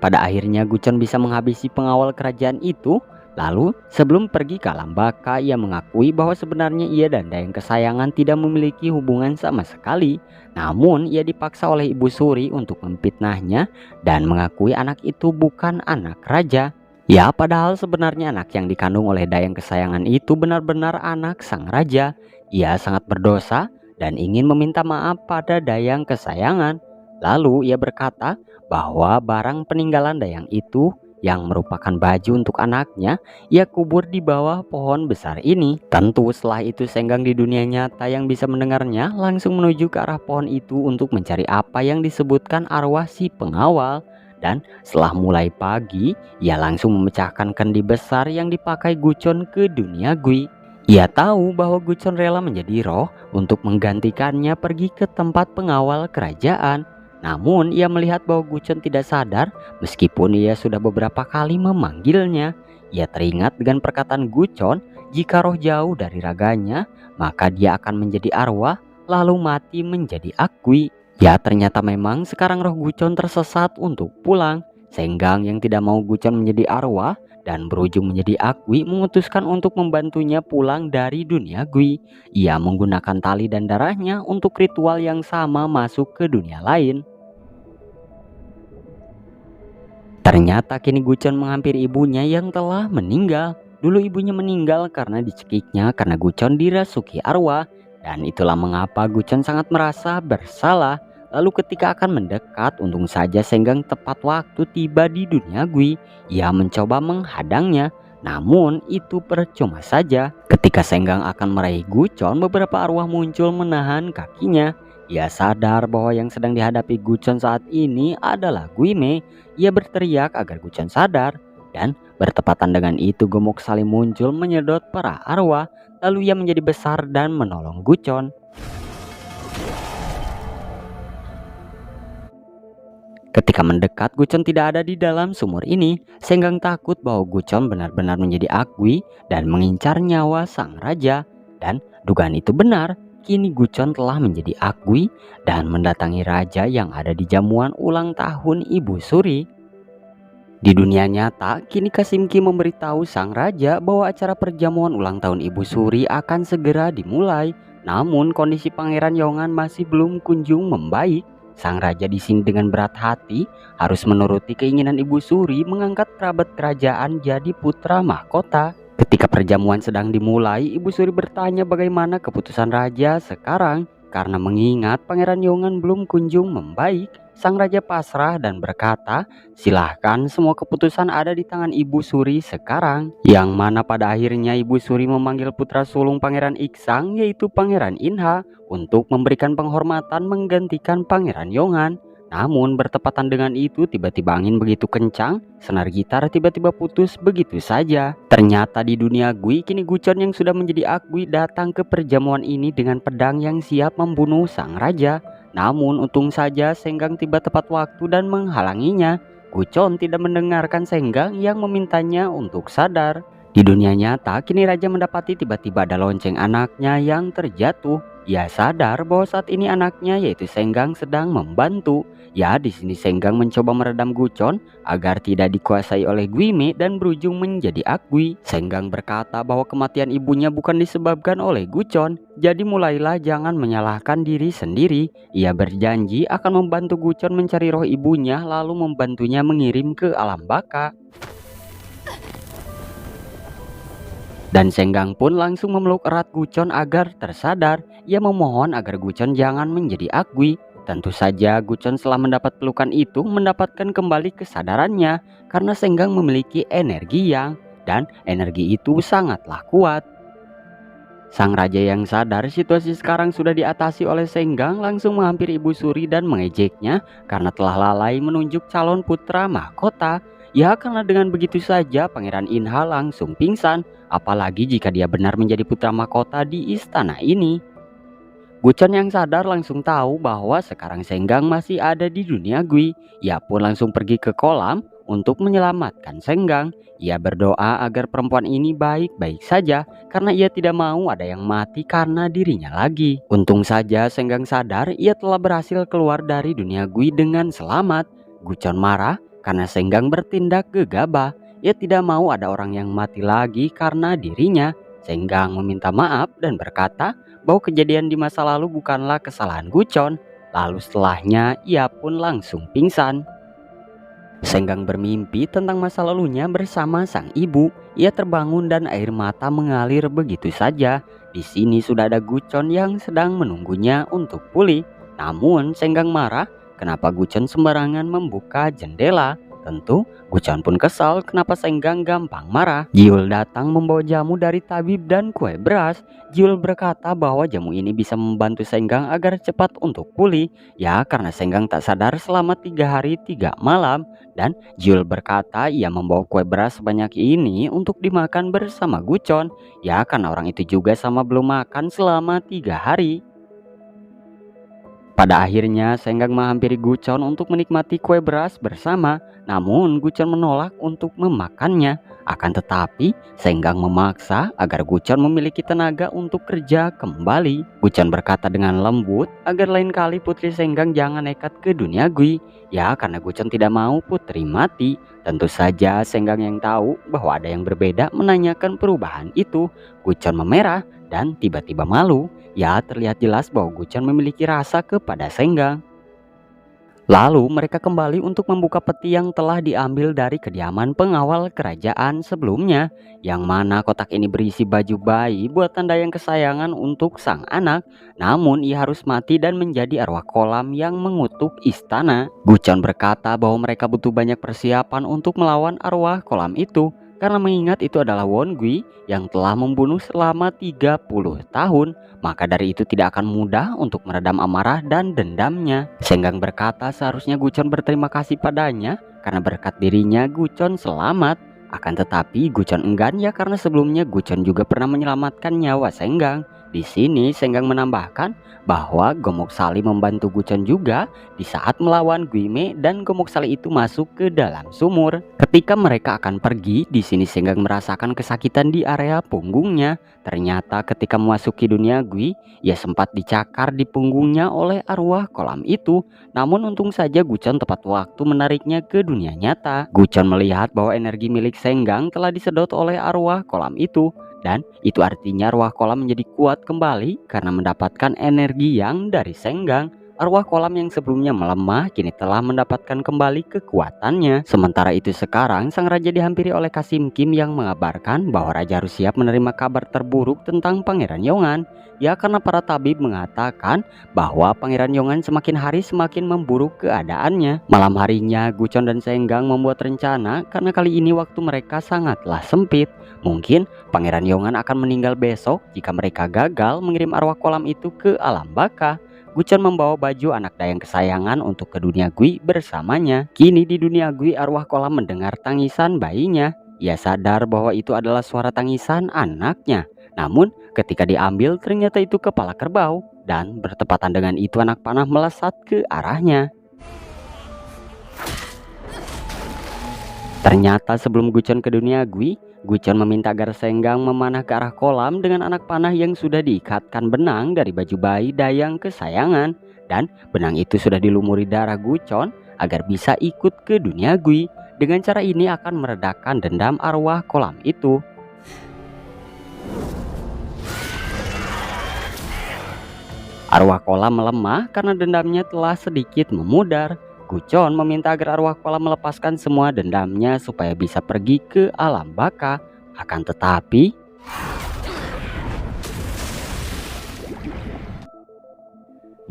Pada akhirnya Gucon bisa menghabisi pengawal kerajaan itu. Lalu sebelum pergi ke alam baka, ia mengakui bahwa sebenarnya ia dan Dayang kesayangan tidak memiliki hubungan sama sekali. Namun ia dipaksa oleh Ibu Suri untuk memfitnahnya dan mengakui anak itu bukan anak raja. Ya, padahal sebenarnya anak yang dikandung oleh Dayang kesayangan itu benar-benar anak sang raja. Ia sangat berdosa dan ingin meminta maaf pada Dayang kesayangan. Lalu ia berkata bahwa barang peninggalan Dayang itu yang merupakan baju untuk anaknya, ia kubur di bawah pohon besar ini. Tentu setelah itu Senggang di dunia nyata yang bisa mendengarnya langsung menuju ke arah pohon itu untuk mencari apa yang disebutkan arwah si pengawal. Dan setelah mulai pagi, ia langsung memecahkan kendi besar yang dipakai Gucon ke dunia Gui. Ia tahu bahwa Gucon rela menjadi roh untuk menggantikannya pergi ke tempat pengawal kerajaan. Namun ia melihat bahwa Gucon tidak sadar meskipun ia sudah beberapa kali memanggilnya. Ia teringat dengan perkataan Gucon, jika roh jauh dari raganya, maka dia akan menjadi arwah lalu mati menjadi akui. Ya, ternyata memang sekarang roh Gucon tersesat untuk pulang. Senggang yang tidak mau Gucon menjadi arwah dan berujung menjadi akui memutuskan untuk membantunya pulang dari dunia Gui. Ia menggunakan tali dan darahnya untuk ritual yang sama masuk ke dunia lain. Ternyata kini Gucon menghampiri ibunya yang telah meninggal. Dulu ibunya meninggal karena dicekiknya karena Gucon dirasuki arwah. Dan itulah mengapa Gucon sangat merasa bersalah. Lalu ketika akan mendekat, untung saja Senggang tepat waktu tiba di dunia Gui. Ia mencoba menghadangnya, namun itu percuma saja. Ketika Senggang akan meraih Gucon, beberapa arwah muncul menahan kakinya. Ia sadar bahwa yang sedang dihadapi Gucon saat ini adalah Guime. Ia berteriak agar Gucon sadar, dan bertepatan dengan itu Gemuk Salim muncul menyedot para arwah. Lalu ia menjadi besar dan menolong Gucon. Ketika mendekat, Gucon tidak ada di dalam sumur ini. Senggang takut bahwa Gucon benar-benar menjadi akui dan mengincar nyawa sang raja. Dan dugaan itu benar. Kini Gucon telah menjadi akui dan mendatangi raja yang ada di jamuan ulang tahun Ibu Suri. Di dunia nyata, kini Kasimki memberitahu sang raja bahwa acara perjamuan ulang tahun Ibu Suri akan segera dimulai. Namun kondisi Pangeran Yongan masih belum kunjung membaik. Sang raja di sini dengan berat hati harus menuruti keinginan Ibu Suri mengangkat kerabat kerajaan jadi putra mahkota. Ketika perjamuan sedang dimulai, Ibu Suri bertanya bagaimana keputusan raja sekarang. Karena mengingat Pangeran Yongan belum kunjung membaik, sang raja pasrah dan berkata, silahkan, semua keputusan ada di tangan Ibu Suri sekarang. Yang mana pada akhirnya Ibu Suri memanggil putra sulung Pangeran Iksang, yaitu Pangeran Inha, untuk memberikan penghormatan menggantikan Pangeran Yongan. Namun bertepatan dengan itu tiba-tiba angin begitu kencang, senar gitar tiba-tiba putus begitu saja. Ternyata di dunia Gui kini Gucon yang sudah menjadi akui datang ke perjamuan ini dengan pedang yang siap membunuh sang raja. Namun untung saja Senggang tiba tepat waktu dan menghalanginya. Gucon tidak mendengarkan Senggang yang memintanya untuk sadar. Di dunia nyata kini raja mendapati tiba-tiba ada lonceng anaknya yang terjatuh. Ia sadar bahwa saat ini anaknya yaitu Senggang sedang membantu. Ya, di sini Senggang mencoba meredam Gucon agar tidak dikuasai oleh Guime dan berujung menjadi akui. Senggang berkata bahwa kematian ibunya bukan disebabkan oleh Gucon. Jadi mulailah jangan menyalahkan diri sendiri. Ia berjanji akan membantu Gucon mencari roh ibunya lalu membantunya mengirim ke alam baka. Dan Senggang pun langsung memeluk erat Gucon agar tersadar. Ia memohon agar Gucon jangan menjadi akui. Tentu saja Gucon setelah mendapat pelukan itu mendapatkan kembali kesadarannya karena Senggang memiliki energi yang, dan energi itu sangatlah kuat. Sang raja yang sadar situasi sekarang sudah diatasi oleh Senggang langsung menghampiri Ibu Suri dan mengejeknya karena telah lalai menunjuk calon putra mahkota. Ya, karena dengan begitu saja Pangeran Inha langsung pingsan, apalagi jika dia benar menjadi putra mahkota di istana ini. Gucon yang sadar langsung tahu bahwa sekarang Senggang masih ada di dunia Gui. Ia pun langsung pergi ke kolam untuk menyelamatkan Senggang. Ia berdoa agar perempuan ini baik-baik saja karena ia tidak mau ada yang mati karena dirinya lagi. Untung saja Senggang sadar ia telah berhasil keluar dari dunia Gui dengan selamat. Gucon marah karena Senggang bertindak gegabah. ia tidak mau ada orang yang mati lagi karena dirinya. Senggang meminta maaf dan berkata bahwa kejadian di masa lalu bukanlah kesalahan Gucon. Lalu setelahnya ia pun langsung pingsan. Senggang bermimpi tentang masa lalunya bersama sang ibu. Ia terbangun dan air mata mengalir begitu saja. Di sini sudah ada Gucon yang sedang menunggunya untuk pulih. Namun Senggang marah kenapa Gucon sembarangan membuka jendela. Tentu Gucon pun kesal kenapa Senggang gampang marah. Jiul datang membawa jamu dari tabib dan kue beras. Jiul berkata bahwa jamu ini bisa membantu Senggang agar cepat untuk pulih. Ya, karena Senggang tak sadar selama 3 hari 3 malam. Dan Jiul berkata ia membawa kue beras sebanyak ini untuk dimakan bersama Gucon. Ya, karena orang itu juga sama belum makan selama 3 hari. Pada akhirnya Senggang menghampiri Gucon untuk menikmati kue beras bersama. Namun Gucon menolak untuk memakannya. Akan tetapi Senggang memaksa agar Gucon memiliki tenaga untuk kerja kembali. Gucon berkata dengan lembut agar lain kali Putri Senggang jangan nekat ke dunia Gui. Ya, karena Gucon tidak mau putri mati. Tentu saja Senggang yang tahu bahwa ada yang berbeda menanyakan perubahan itu. Gucon memerah dan tiba-tiba malu. Ya, terlihat jelas bahwa Gucon memiliki rasa kepada Senggang. Lalu mereka kembali untuk membuka peti yang telah diambil dari kediaman pengawal kerajaan sebelumnya, yang mana kotak ini berisi baju bayi buatan Dayang kesayangan untuk sang anak. Namun ia harus mati dan menjadi arwah kolam yang mengutuk istana. Gucon berkata bahwa mereka butuh banyak persiapan untuk melawan arwah kolam itu, karena mengingat itu adalah Won Gui yang telah membunuh selama 30 tahun. Maka dari itu tidak akan mudah untuk meredam amarah dan dendamnya. Senggang berkata seharusnya Gucon berterima kasih padanya karena berkat dirinya Gucon selamat. Akan tetapi Gucon enggan ya karena sebelumnya Gucon juga pernah menyelamatkan nyawa Senggang. Di sini Senggang menambahkan bahwa Gomok Sali membantu Gucon juga di saat melawan Guime dan Gomok Sali itu masuk ke dalam sumur. Ketika mereka akan pergi, di sini Senggang merasakan kesakitan di area punggungnya. Ternyata ketika memasuki dunia Gui, ia sempat dicakar di punggungnya oleh arwah kolam itu. Namun untung saja Gucon tepat waktu menariknya ke dunia nyata. Gucon melihat bahwa energi milik Senggang telah disedot oleh arwah kolam itu. Dan itu artinya arwah kolam menjadi kuat kembali karena mendapatkan energi yang dari Senggang. Arwah kolam yang sebelumnya melemah kini telah mendapatkan kembali kekuatannya. Sementara itu sekarang sang raja dihampiri oleh Kasim Kim yang mengabarkan bahwa raja harus siap menerima kabar terburuk tentang Pangeran Yongan. Ya, karena para tabib mengatakan bahwa Pangeran Yongan semakin hari semakin memburuk keadaannya. Malam harinya Gucon dan Senggang membuat rencana karena kali ini waktu mereka sangatlah sempit. Mungkin Pangeran Yongan akan meninggal besok jika mereka gagal mengirim arwah kolam itu ke alam baka. Gucon membawa baju anak Dayang kesayangan untuk ke dunia Gui bersamanya. Kini di dunia Gui arwah kolam mendengar tangisan bayinya. Ia sadar bahwa itu adalah suara tangisan anaknya. Namun ketika diambil ternyata itu kepala kerbau. Dan bertepatan dengan itu anak panah melesat ke arahnya. Ternyata sebelum Gucon ke dunia Gui, Gucon meminta agar Senggang memanah ke arah kolam dengan anak panah yang sudah diikatkan benang dari baju bayi Dayang kesayangan. Dan benang itu sudah dilumuri darah Gucon agar bisa ikut ke dunia Gui. Dengan cara ini akan meredakan dendam arwah kolam itu. Arwah kolam melemah karena dendamnya telah sedikit memudar. Gucon meminta agar arwah kolam melepaskan semua dendamnya supaya bisa pergi ke alam baka. Akan tetapi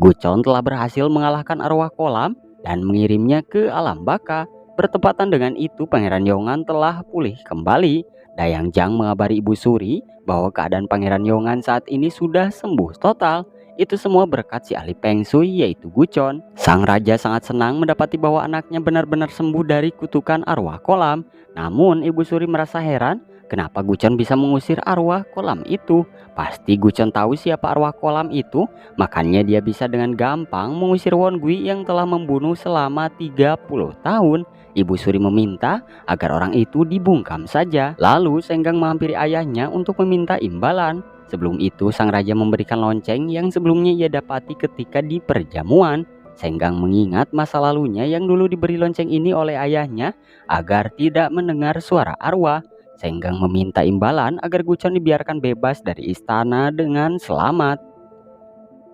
Gucon telah berhasil mengalahkan arwah kolam dan mengirimnya ke alam baka. Bertepatan dengan itu Pangeran Yongan telah pulih kembali. Dayang Jang mengabari Ibu Suri bahwa keadaan Pangeran Yongan saat ini sudah sembuh total. Itu semua berkat si ahli Peng Shui yaitu Gucon. Sang raja sangat senang mendapati bahwa anaknya benar-benar sembuh dari kutukan arwah kolam. Namun Ibu Suri merasa heran kenapa Gucon bisa mengusir arwah kolam itu. Pasti Gucon tahu siapa arwah kolam itu, makanya dia bisa dengan gampang mengusir Won Gui yang telah membunuh selama 30 tahun. Ibu Suri meminta agar orang itu dibungkam saja. Lalu Senggang menghampiri ayahnya untuk meminta imbalan. Sebelum itu sang raja memberikan lonceng yang sebelumnya ia dapati ketika di perjamuan. Senggang mengingat masa lalunya yang dulu diberi lonceng ini oleh ayahnya agar tidak mendengar suara arwah. Senggang meminta imbalan agar Gucon dibiarkan bebas dari istana dengan selamat.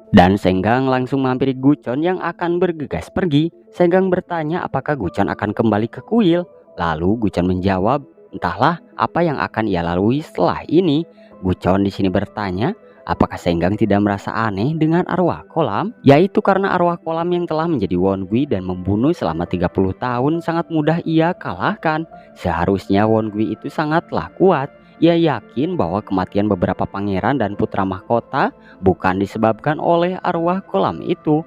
Dan Senggang langsung menghampiri Gucon yang akan bergegas pergi. Senggang bertanya apakah Gucon akan kembali ke kuil. Lalu Gucon menjawab, entahlah apa yang akan ia lalui setelah ini. Gucon di sini bertanya, apakah Senggang tidak merasa aneh dengan arwah kolam? Yaitu karena arwah kolam yang telah menjadi Wongui dan membunuh selama 30 tahun sangat mudah ia kalahkan. Seharusnya Wongui itu sangatlah kuat. Ia yakin bahwa kematian beberapa pangeran dan putra mahkota bukan disebabkan oleh arwah kolam itu.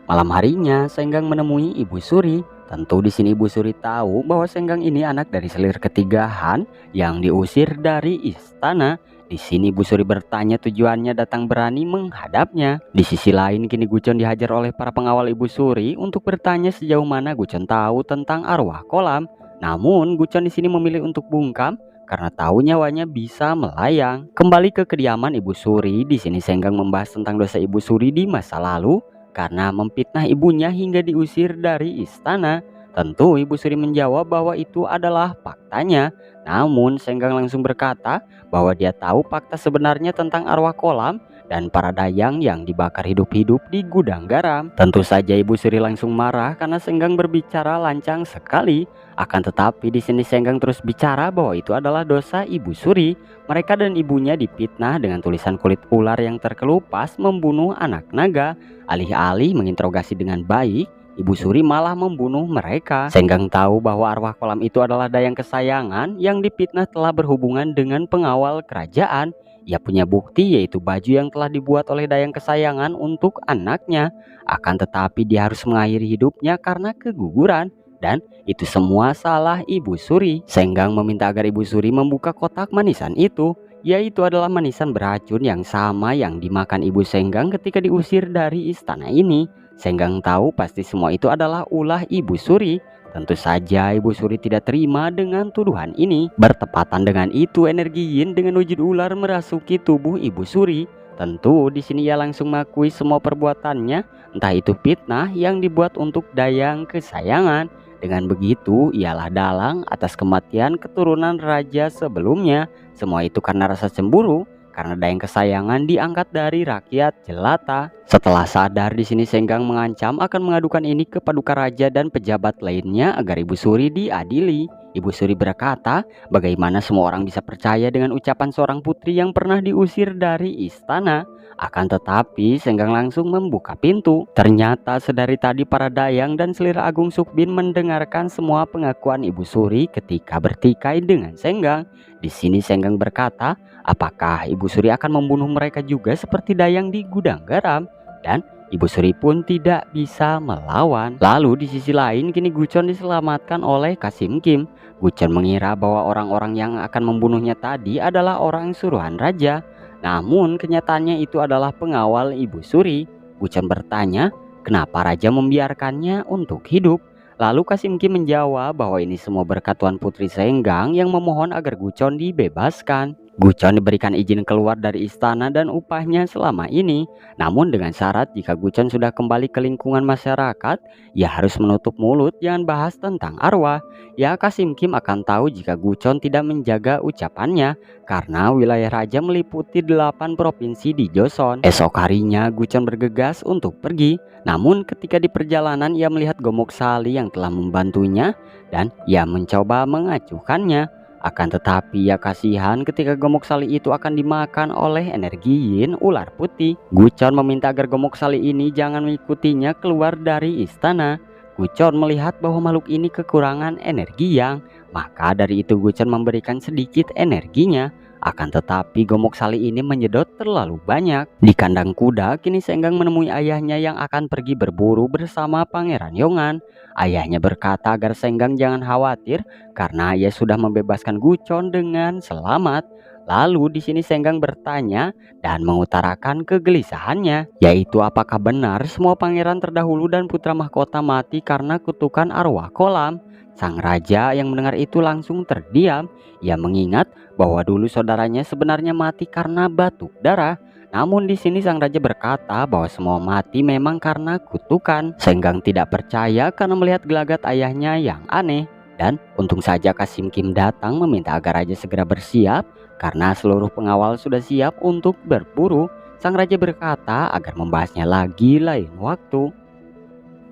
Malam harinya, Senggang menemui Ibu Suri. Tentu di sini Ibu Suri tahu bahwa Senggang ini anak dari selir ketiga Han yang diusir dari istana. Di sini Ibu Suri bertanya tujuannya datang berani menghadapnya. Di sisi lain, kini Gucon dihajar oleh para pengawal Ibu Suri untuk bertanya sejauh mana Gucon tahu tentang arwah kolam. Namun Gucon di sini memilih untuk bungkam karena tahu nyawanya bisa melayang. Kembali ke kediaman Ibu Suri, di sini Senggang membahas tentang dosa Ibu Suri di masa lalu karena memfitnah ibunya hingga diusir dari istana. Tentu Ibu Suri menjawab bahwa itu adalah faktanya. Namun Senggang langsung berkata bahwa dia tahu fakta sebenarnya tentang arwah kolam dan para dayang yang dibakar hidup-hidup di gudang garam. Tentu saja Ibu Suri langsung marah karena Senggang berbicara lancang sekali. Akan tetapi di sini Senggang terus bicara bahwa itu adalah dosa Ibu Suri. Mereka dan ibunya difitnah dengan tulisan kulit ular yang terkelupas membunuh anak naga. Alih-alih menginterogasi dengan baik, Ibu Suri malah membunuh mereka. Senggang tahu bahwa arwah kolam itu adalah dayang kesayangan yang difitnah telah berhubungan dengan pengawal kerajaan. Ia punya bukti yaitu baju yang telah dibuat oleh dayang kesayangan untuk anaknya. Akan tetapi dia harus mengakhiri hidupnya karena keguguran. Dan itu semua salah Ibu Suri. Senggang meminta agar Ibu Suri membuka kotak manisan itu. Yaitu adalah manisan beracun yang sama yang dimakan Ibu Senggang ketika diusir dari istana ini. Senggang tahu pasti semua itu adalah ulah Ibu Suri. Tentu saja Ibu Suri tidak terima dengan tuduhan ini. Bertepatan dengan itu, energi yin dengan wujud ular merasuki tubuh Ibu Suri. Tentu di sini ia langsung mengakui semua perbuatannya, entah itu fitnah yang dibuat untuk dayang kesayangan. Dengan begitu, ialah dalang atas kematian keturunan raja sebelumnya. Semua itu karena rasa cemburu, karena dayang kesayangan diangkat dari rakyat jelata. Setelah sadar di sini Senggang mengancam akan mengadukan ini ke paduka raja dan pejabat lainnya agar Ibu Suri diadili. Ibu Suri berkata, bagaimana semua orang bisa percaya dengan ucapan seorang putri yang pernah diusir dari istana. Akan tetapi Senggang langsung membuka pintu. Ternyata sedari tadi para dayang dan selir Agung Sukbin mendengarkan semua pengakuan Ibu Suri ketika bertikai dengan Senggang. Di sini Senggang berkata, apakah Ibu Suri akan membunuh mereka juga seperti dayang di gudang garam? Dan Ibu Suri pun tidak bisa melawan. Lalu di sisi lain kini Gucon diselamatkan oleh Kasim Kim. Gucon mengira bahwa orang-orang yang akan membunuhnya tadi adalah orang suruhan raja. Namun kenyataannya itu adalah pengawal Ibu Suri. Gucon bertanya, kenapa raja membiarkannya untuk hidup? Lalu Kasim Kim menjawab bahwa ini semua berkat Tuan Putri Senggang yang memohon agar Gucon dibebaskan. Gucon diberikan izin keluar dari istana dan upahnya selama ini. Namun dengan syarat jika Gucon sudah kembali ke lingkungan masyarakat, ia harus menutup mulut jangan bahas tentang arwah. Ya, Kasim Kim akan tahu jika Gucon tidak menjaga ucapannya karena wilayah raja meliputi 8 provinsi di Joseon. Esok harinya Gucon bergegas untuk pergi. Namun ketika di perjalanan ia melihat Gomok Sali yang telah membantunya dan ia mencoba mengacuhkannya. Akan tetapi ia kasihan ketika Gomok Sali itu akan dimakan oleh energi yin ular putih. Gucon meminta agar Gomok Sali ini jangan mengikutinya keluar dari istana. Gucon melihat bahwa makhluk ini kekurangan energi yang, maka dari itu Gucon memberikan sedikit energinya. Akan tetapi Gomok Sali ini menyedot terlalu banyak. Di kandang kuda kini Senggang menemui ayahnya yang akan pergi berburu bersama Pangeran Yongan. Ayahnya berkata agar Senggang jangan khawatir karena ia sudah membebaskan Gucon dengan selamat. Lalu di sini Senggang bertanya dan mengutarakan kegelisahannya, yaitu apakah benar semua pangeran terdahulu dan putra mahkota mati karena kutukan arwah kolam. Sang raja yang mendengar itu langsung terdiam. Ia mengingat bahwa dulu saudaranya sebenarnya mati karena batuk darah. Namun di sini sang raja berkata bahwa semua mati memang karena kutukan. Senggang tidak percaya karena melihat gelagat ayahnya yang aneh. Dan untung saja Kasim Kim datang meminta agar raja segera bersiap karena seluruh pengawal sudah siap untuk berburu. Sang raja berkata agar membahasnya lagi lain waktu.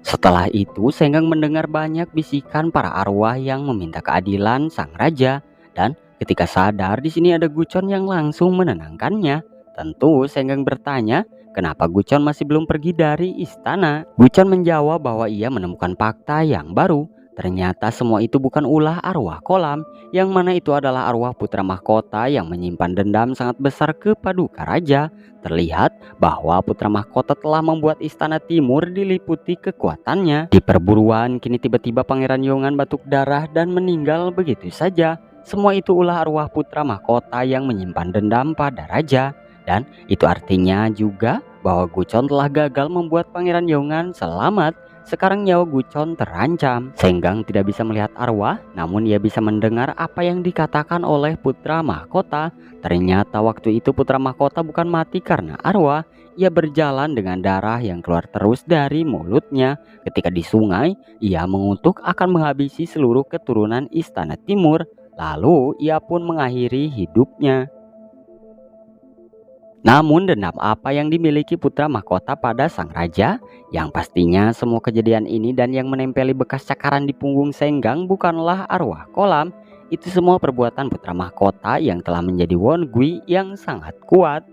Setelah itu Senggang mendengar banyak bisikan para arwah yang meminta keadilan sang raja. Dan ketika sadar di sini ada Gucon yang langsung menenangkannya. Tentu Senggang bertanya kenapa Gucon masih belum pergi dari istana. Gucon menjawab bahwa ia menemukan fakta yang baru. Ternyata semua itu bukan ulah arwah kolam, yang mana itu adalah arwah putra mahkota yang menyimpan dendam sangat besar ke Paduka Raja. Terlihat bahwa putra mahkota telah membuat istana timur diliputi kekuatannya. Di perburuan kini tiba-tiba Pangeran Yongan batuk darah dan meninggal begitu saja. Semua itu ulah arwah putra mahkota yang menyimpan dendam pada raja. Dan itu artinya juga bahwa Gucon telah gagal membuat Pangeran Yongan selamat. Sekarang nyawa Gucon terancam. Senggang tidak bisa melihat arwah, namun ia bisa mendengar apa yang dikatakan oleh putra mahkota. Ternyata waktu itu putra mahkota bukan mati karena arwah. Ia berjalan dengan darah yang keluar terus dari mulutnya. Ketika di sungai, ia mengutuk akan menghabisi seluruh keturunan istana timur. Lalu ia pun mengakhiri hidupnya. Namun dendam apa yang dimiliki putra mahkota pada sang raja? Yang pastinya semua kejadian ini dan yang menempeli bekas cakaran di punggung Senggang bukanlah arwah kolam. Itu semua perbuatan putra mahkota yang telah menjadi Won Gui yang sangat kuat.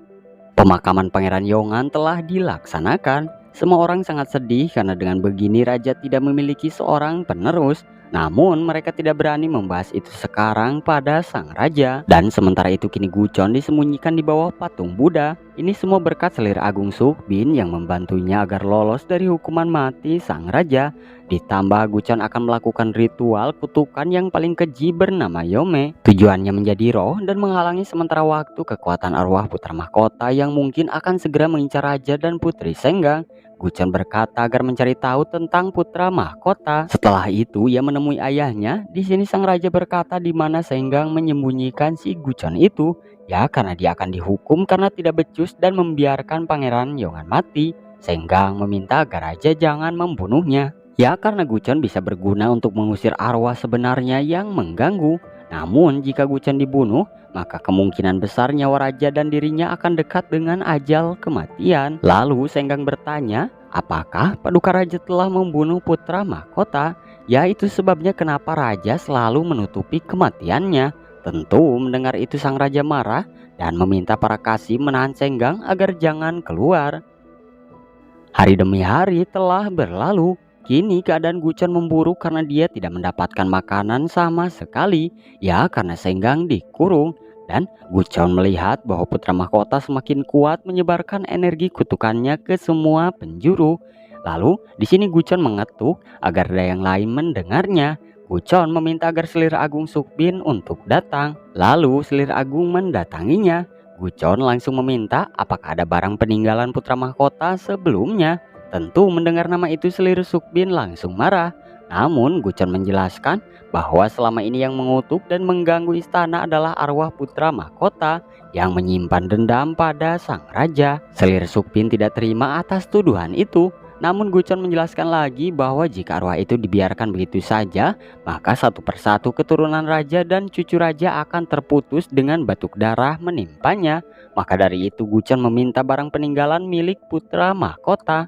Pemakaman Pangeran Yongan telah dilaksanakan. Semua orang sangat sedih karena dengan begini raja tidak memiliki seorang penerus. Namun mereka tidak berani membahas itu sekarang pada sang raja. Dan sementara itu kini Gucon disembunyikan di bawah patung Buddha. Ini semua berkat selir Agung Sukbin yang membantunya agar lolos dari hukuman mati sang raja. Ditambah Gucon akan melakukan ritual kutukan yang paling keji bernama Yome. Tujuannya menjadi roh dan menghalangi sementara waktu kekuatan arwah putra mahkota yang mungkin akan segera mengincar raja dan putri Senggang. Gucon berkata agar mencari tahu tentang putra mahkota. Setelah itu ia menemui ayahnya. Di sini sang raja berkata di mana Senggang menyembunyikan si Gucon itu. Ya karena dia akan dihukum karena tidak becus dan membiarkan Pangeran Yongan mati. Senggang meminta agar raja jangan membunuhnya. Ya karena Gucon bisa berguna untuk mengusir arwah sebenarnya yang mengganggu. Namun jika Gucon dibunuh, maka kemungkinan besar nyawa raja dan dirinya akan dekat dengan ajal kematian. Lalu Senggang bertanya, apakah Paduka Raja telah membunuh putra mahkota? Ya itu sebabnya kenapa raja selalu menutupi kematiannya. Tentu mendengar itu sang raja marah dan meminta para kasih menahan Senggang agar jangan keluar. Hari demi hari telah berlalu. Kini keadaan Gucon memburuk karena dia tidak mendapatkan makanan sama sekali. Ya karena Senggang dikurung. Dan Gucon melihat bahwa putra mahkota semakin kuat menyebarkan energi kutukannya ke semua penjuru. Lalu di sini Gucon mengetuk agar ada yang lain mendengarnya. Gucon meminta agar selir Agung Sukbin untuk datang. Lalu selir Agung mendatanginya. Gucon langsung meminta apakah ada barang peninggalan putra mahkota sebelumnya. Tentu mendengar nama itu selir Sukbin langsung marah. Namun Gucon menjelaskan bahwa selama ini yang mengutuk dan mengganggu istana adalah arwah putra mahkota yang menyimpan dendam pada sang raja. Selir Sukbin tidak terima atas tuduhan itu. Namun Gucon menjelaskan lagi bahwa jika arwah itu dibiarkan begitu saja, maka satu persatu keturunan raja dan cucu raja akan terputus dengan batuk darah menimpanya. Maka dari itu Gucon meminta barang peninggalan milik putra mahkota.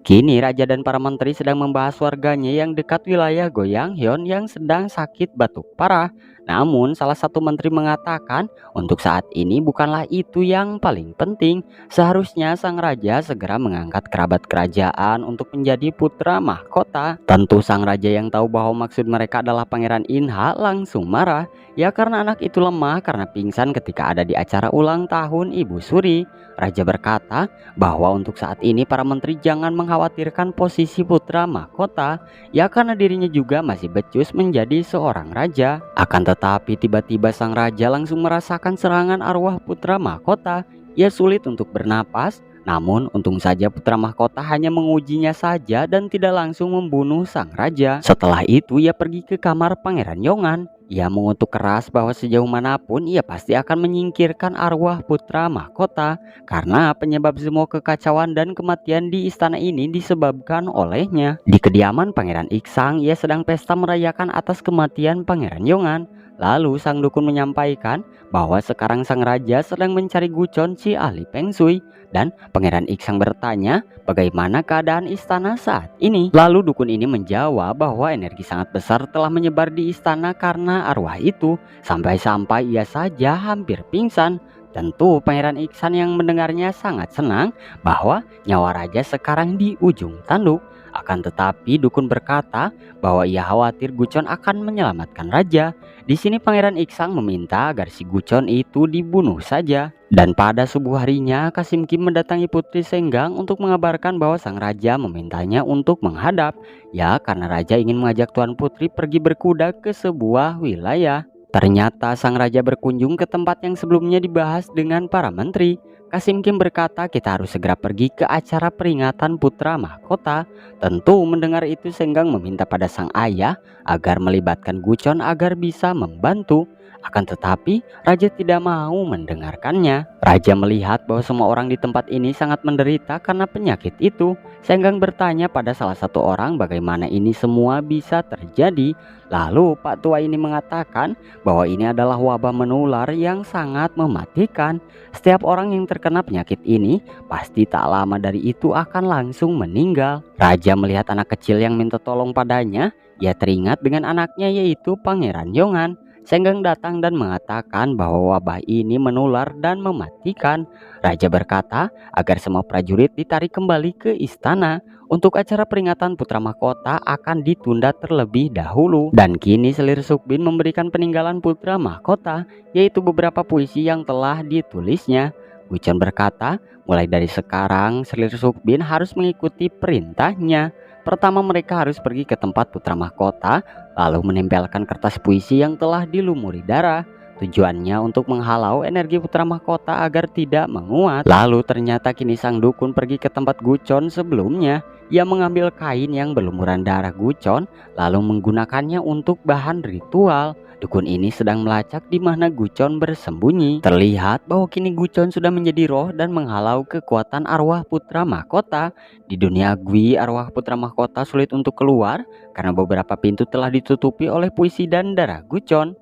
Kini raja dan para menteri sedang membahas warganya yang dekat wilayah Goyanghyeon yang sedang sakit batuk parah. Namun salah satu menteri mengatakan untuk saat ini bukanlah itu yang paling penting. Seharusnya sang raja segera mengangkat kerabat kerajaan untuk menjadi putra mahkota. Tentu sang raja yang tahu bahwa maksud mereka adalah Pangeran Inha langsung marah. Ya karena anak itu lemah karena pingsan ketika ada di acara ulang tahun Ibu Suri. Raja berkata bahwa untuk saat ini para menteri jangan mengkhawatirkan posisi putra mahkota. Ya karena dirinya juga masih becus menjadi seorang raja. Akan tetapi tiba-tiba sang raja langsung merasakan serangan arwah putra mahkota. Ia sulit untuk bernapas. Namun untung saja putra mahkota hanya mengujinya saja dan tidak langsung membunuh sang raja. Setelah itu ia pergi ke kamar Pangeran Yongan. Ia mengutuk keras bahwa sejauh manapun ia pasti akan menyingkirkan arwah putra mahkota karena penyebab semua kekacauan dan kematian di istana ini disebabkan olehnya. Di kediaman Pangeran Iksang, ia sedang pesta merayakan atas kematian Pangeran Yongan. Lalu sang dukun menyampaikan bahwa sekarang sang raja sedang mencari Gucon si ahli Feng Shui, dan Pangeran Iksang bertanya bagaimana keadaan istana saat ini. Lalu dukun ini menjawab bahwa energi sangat besar telah menyebar di istana karena arwah itu, sampai-sampai ia saja hampir pingsan. Tentu Pangeran Iksan yang mendengarnya sangat senang bahwa nyawa raja sekarang di ujung tanduk. Akan tetapi dukun berkata bahwa ia khawatir Gucon akan menyelamatkan raja. Di sini Pangeran Iksang meminta agar si Gucon itu dibunuh saja. Dan pada subuh harinya, Kasim Kim mendatangi Putri Senggang untuk mengabarkan bahwa sang raja memintanya untuk menghadap. Ya, karena raja ingin mengajak Tuan Putri pergi berkuda ke sebuah wilayah. Ternyata sang raja berkunjung ke tempat yang sebelumnya dibahas dengan para menteri. Kasim Kim berkata kita harus segera pergi ke acara peringatan putra mahkota. Tentu mendengar itu Senggang meminta pada sang ayah agar melibatkan Gucon agar bisa membantu. Akan tetapi raja tidak mau mendengarkannya. Raja melihat bahwa semua orang di tempat ini sangat menderita karena penyakit itu. Senggang bertanya pada salah satu orang bagaimana ini semua bisa terjadi. Lalu Pak Tua ini mengatakan bahwa ini adalah wabah menular yang sangat mematikan. Setiap orang yang terkena penyakit ini pasti tak lama dari itu akan langsung meninggal. Raja melihat anak kecil yang minta tolong padanya. Ia teringat dengan anaknya yaitu Pangeran Yongan. Senggang datang dan mengatakan bahwa wabah ini menular dan mematikan. Raja berkata agar semua prajurit ditarik kembali ke istana. Untuk acara peringatan putra mahkota akan ditunda terlebih dahulu. Dan kini Selir Sukbin memberikan peninggalan putra mahkota, yaitu beberapa puisi yang telah ditulisnya. Gucon berkata, mulai dari sekarang Selir Sukbin harus mengikuti perintahnya. Pertama mereka harus pergi ke tempat putra mahkota, lalu menempelkan kertas puisi yang telah dilumuri darah. Tujuannya untuk menghalau energi putra mahkota agar tidak menguat. Lalu ternyata kini sang dukun pergi ke tempat Gucon sebelumnya. Ia mengambil kain yang berlumuran darah Gucon, lalu menggunakannya untuk bahan ritual. Dukun ini sedang melacak di mana Gucon bersembunyi. Terlihat bahwa kini Gucon sudah menjadi roh dan menghalau kekuatan arwah putra mahkota. Di dunia Gui, arwah putra mahkota sulit untuk keluar karena beberapa pintu telah ditutupi oleh puisi dan darah Gucon.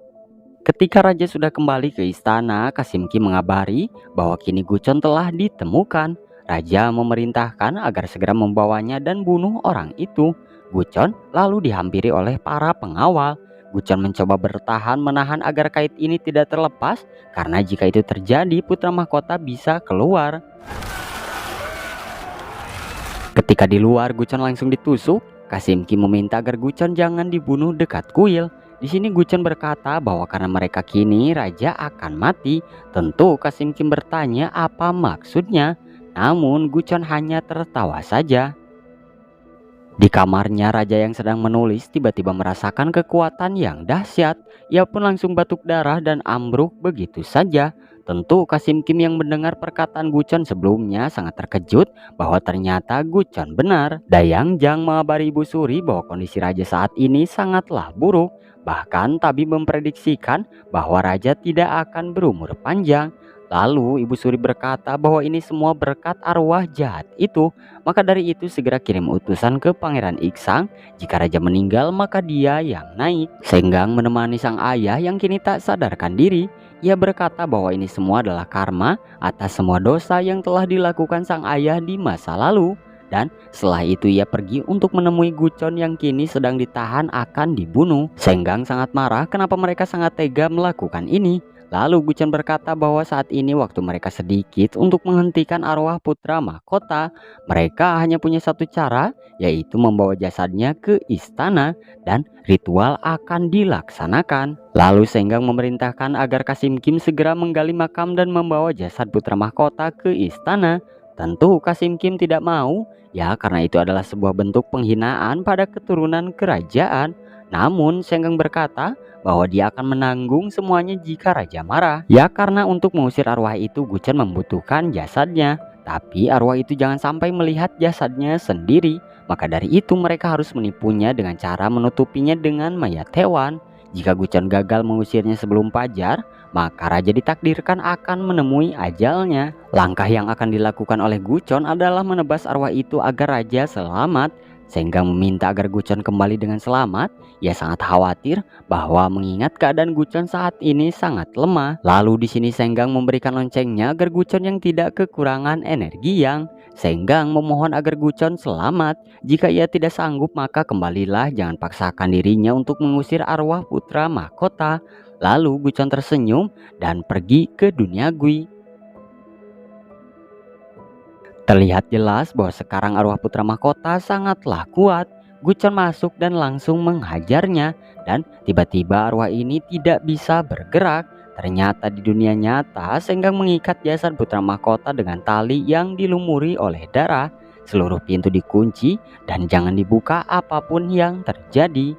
Ketika raja sudah kembali ke istana, Kasim Ki mengabari bahwa kini Gucon telah ditemukan. Raja memerintahkan agar segera membawanya dan bunuh orang itu. Gucon lalu dihampiri oleh para pengawal. Gucon mencoba bertahan menahan agar kait ini tidak terlepas, karena jika itu terjadi putra mahkota bisa keluar. Ketika di luar, Gucon langsung ditusuk. Kasim Ki meminta agar Gucon jangan dibunuh dekat kuil. Di sini Gucon berkata bahwa karena mereka kini raja akan mati. Tentu Kasim Ki bertanya apa maksudnya. Namun Gucon hanya tertawa saja. Di kamarnya, raja yang sedang menulis tiba-tiba merasakan kekuatan yang dahsyat. Ia pun langsung batuk darah dan ambruk begitu saja. Tentu Kasim Kim yang mendengar perkataan Gucon sebelumnya sangat terkejut bahwa ternyata Gucon benar. Dayang Jang mengabari Ibu Suri bahwa kondisi raja saat ini sangatlah buruk. Bahkan Tabib memprediksikan bahwa raja tidak akan berumur panjang. Lalu Ibu Suri berkata bahwa ini semua berkat arwah jahat itu. Maka dari itu segera kirim utusan ke Pangeran Iksang. Jika raja meninggal maka dia yang naik. Senggang menemani sang ayah yang kini tak sadarkan diri. Ia berkata bahwa ini semua adalah karma atas semua dosa yang telah dilakukan sang ayah di masa lalu. Dan setelah itu ia pergi untuk menemui Gucon yang kini sedang ditahan akan dibunuh. Senggang sangat marah kenapa mereka sangat tega melakukan ini. Lalu Gucon berkata bahwa saat ini waktu mereka sedikit untuk menghentikan arwah putra mahkota. Mereka hanya punya satu cara, yaitu membawa jasadnya ke istana dan ritual akan dilaksanakan. Lalu Senggang memerintahkan agar Kasim Kim segera menggali makam dan membawa jasad putra mahkota ke istana. Tentu Kasim Kim tidak mau, ya karena itu adalah sebuah bentuk penghinaan pada keturunan kerajaan. Namun Senggang berkata bahwa dia akan menanggung semuanya jika raja marah. Ya karena untuk mengusir arwah itu Gucon membutuhkan jasadnya. Tapi arwah itu jangan sampai melihat jasadnya sendiri. Maka dari itu mereka harus menipunya dengan cara menutupinya dengan mayat hewan. jika Gucon gagal mengusirnya sebelum fajar, maka raja ditakdirkan akan menemui ajalnya. Langkah yang akan dilakukan oleh Gucon adalah menebas arwah itu agar raja selamat. Senggang meminta agar Gucon kembali dengan selamat. Ia sangat khawatir bahwa mengingat keadaan Gucon saat ini sangat lemah. Lalu di sini Senggang memberikan loncengnya agar Gucon yang tidak kekurangan energi yang. Senggang memohon agar Gucon selamat. Jika ia tidak sanggup maka kembalilah, jangan paksakan dirinya untuk mengusir arwah putra mahkota. Lalu Gucon tersenyum dan pergi ke dunia Gui. Terlihat jelas bahwa sekarang arwah putra mahkota sangatlah kuat. Gucon masuk dan langsung menghajarnya, dan tiba-tiba arwah ini tidak bisa bergerak. Ternyata di dunia nyata Senggang mengikat jasad putra mahkota dengan tali yang dilumuri oleh darah. Seluruh pintu dikunci dan jangan dibuka apapun yang terjadi.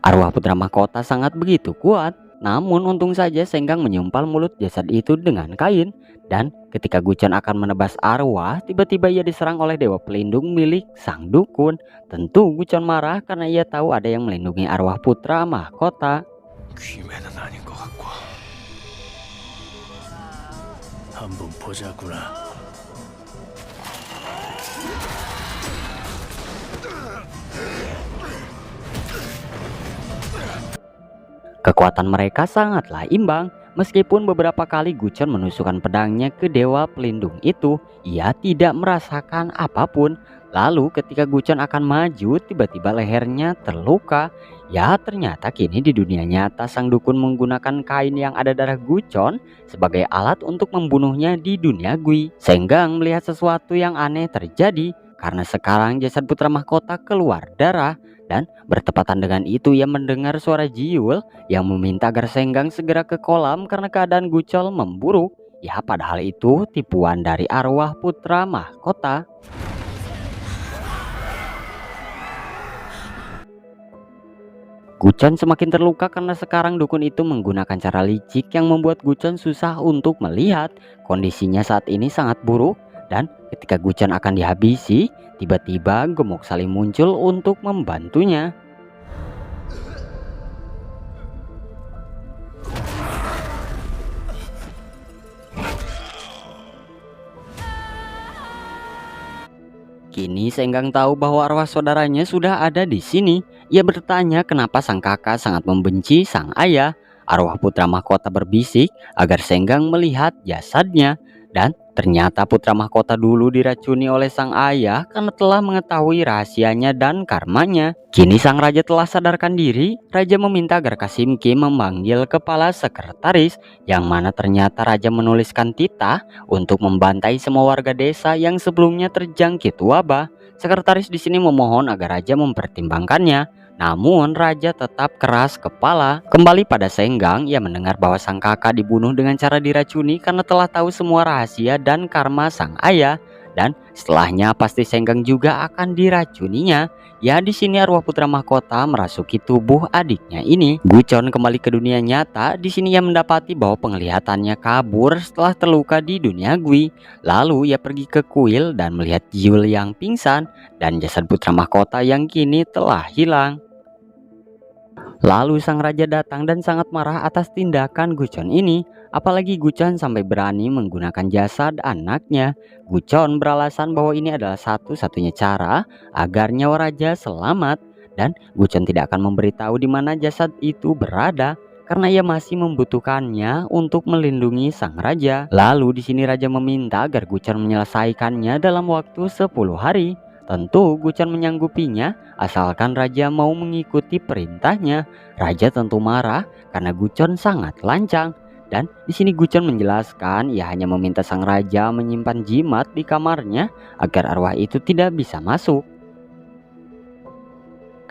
Arwah putra mahkota sangat begitu kuat. Namun untung saja Senggang menyumpal mulut jasad itu dengan kain. Dan ketika Gucon akan menebas arwah, tiba-tiba ia diserang oleh dewa pelindung milik sang dukun. Tentu Gucon marah karena ia tahu ada yang melindungi arwah putra mahkota. Kekuatan mereka sangatlah imbang. Meskipun beberapa kali Gucon menusukkan pedangnya ke dewa pelindung itu, ia tidak merasakan apapun. Lalu ketika Gucon akan maju, tiba-tiba lehernya terluka. Ya, ternyata kini di dunia nyata sang dukun menggunakan kain yang ada darah Gucon sebagai alat untuk membunuhnya di dunia Gui. Senggang melihat sesuatu yang aneh terjadi karena sekarang jasad putra mahkota keluar darah. Dan bertepatan dengan itu ia mendengar suara Jiul yang meminta agar Senggang segera ke kolam karena keadaan Gucon memburuk. Ya, padahal itu tipuan dari arwah putra mahkota. Gucon semakin terluka karena sekarang dukun itu menggunakan cara licik yang membuat Gucon susah untuk melihat. Kondisinya saat ini sangat buruk, dan ketika Gucon akan dihabisi, tiba-tiba Gemuk Saling muncul untuk membantunya. Kini Senggang tahu bahwa arwah saudaranya sudah ada di sini. Ia bertanya kenapa sang kakak sangat membenci sang ayah. Arwah putra mahkota berbisik agar Senggang melihat jasadnya. Dan ternyata putra mahkota dulu diracuni oleh sang ayah karena telah mengetahui rahasianya dan karmanya. Kini sang raja telah sadarkan diri. Raja meminta agar Kasim Kim memanggil kepala sekretaris, yang mana ternyata raja menuliskan titah untuk membantai semua warga desa yang sebelumnya terjangkit wabah. Sekretaris di sini memohon agar raja mempertimbangkannya. Namun raja tetap keras kepala. Kembali pada Senggang, ia mendengar bahwa sang kakak dibunuh dengan cara diracuni karena telah tahu semua rahasia dan karma sang ayah. Dan setelahnya pasti Senggang juga akan diracuninya. Ya, di sini arwah putra mahkota merasuki tubuh adiknya ini. Gucon kembali ke dunia nyata. Di sini ia mendapati bahwa penglihatannya kabur setelah terluka di dunia Gui. Lalu ia pergi ke kuil dan melihat Jiul yang pingsan dan jasad putra mahkota yang kini telah hilang. Lalu sang raja datang dan sangat marah atas tindakan Gucon ini. Apalagi Gucon sampai berani menggunakan jasad anaknya. Gucon beralasan bahwa ini adalah satu-satunya cara agar nyawa raja selamat. Dan Gucon tidak akan memberitahu di mana jasad itu berada karena ia masih membutuhkannya untuk melindungi sang raja. Lalu di sini raja meminta agar Gucon menyelesaikannya dalam waktu 10 hari. Tentu Gucon menyanggupinya asalkan raja mau mengikuti perintahnya. Raja tentu marah karena Gucon sangat lancang. Dan di sini Gucon menjelaskan ia hanya meminta sang raja menyimpan jimat di kamarnya agar arwah itu tidak bisa masuk.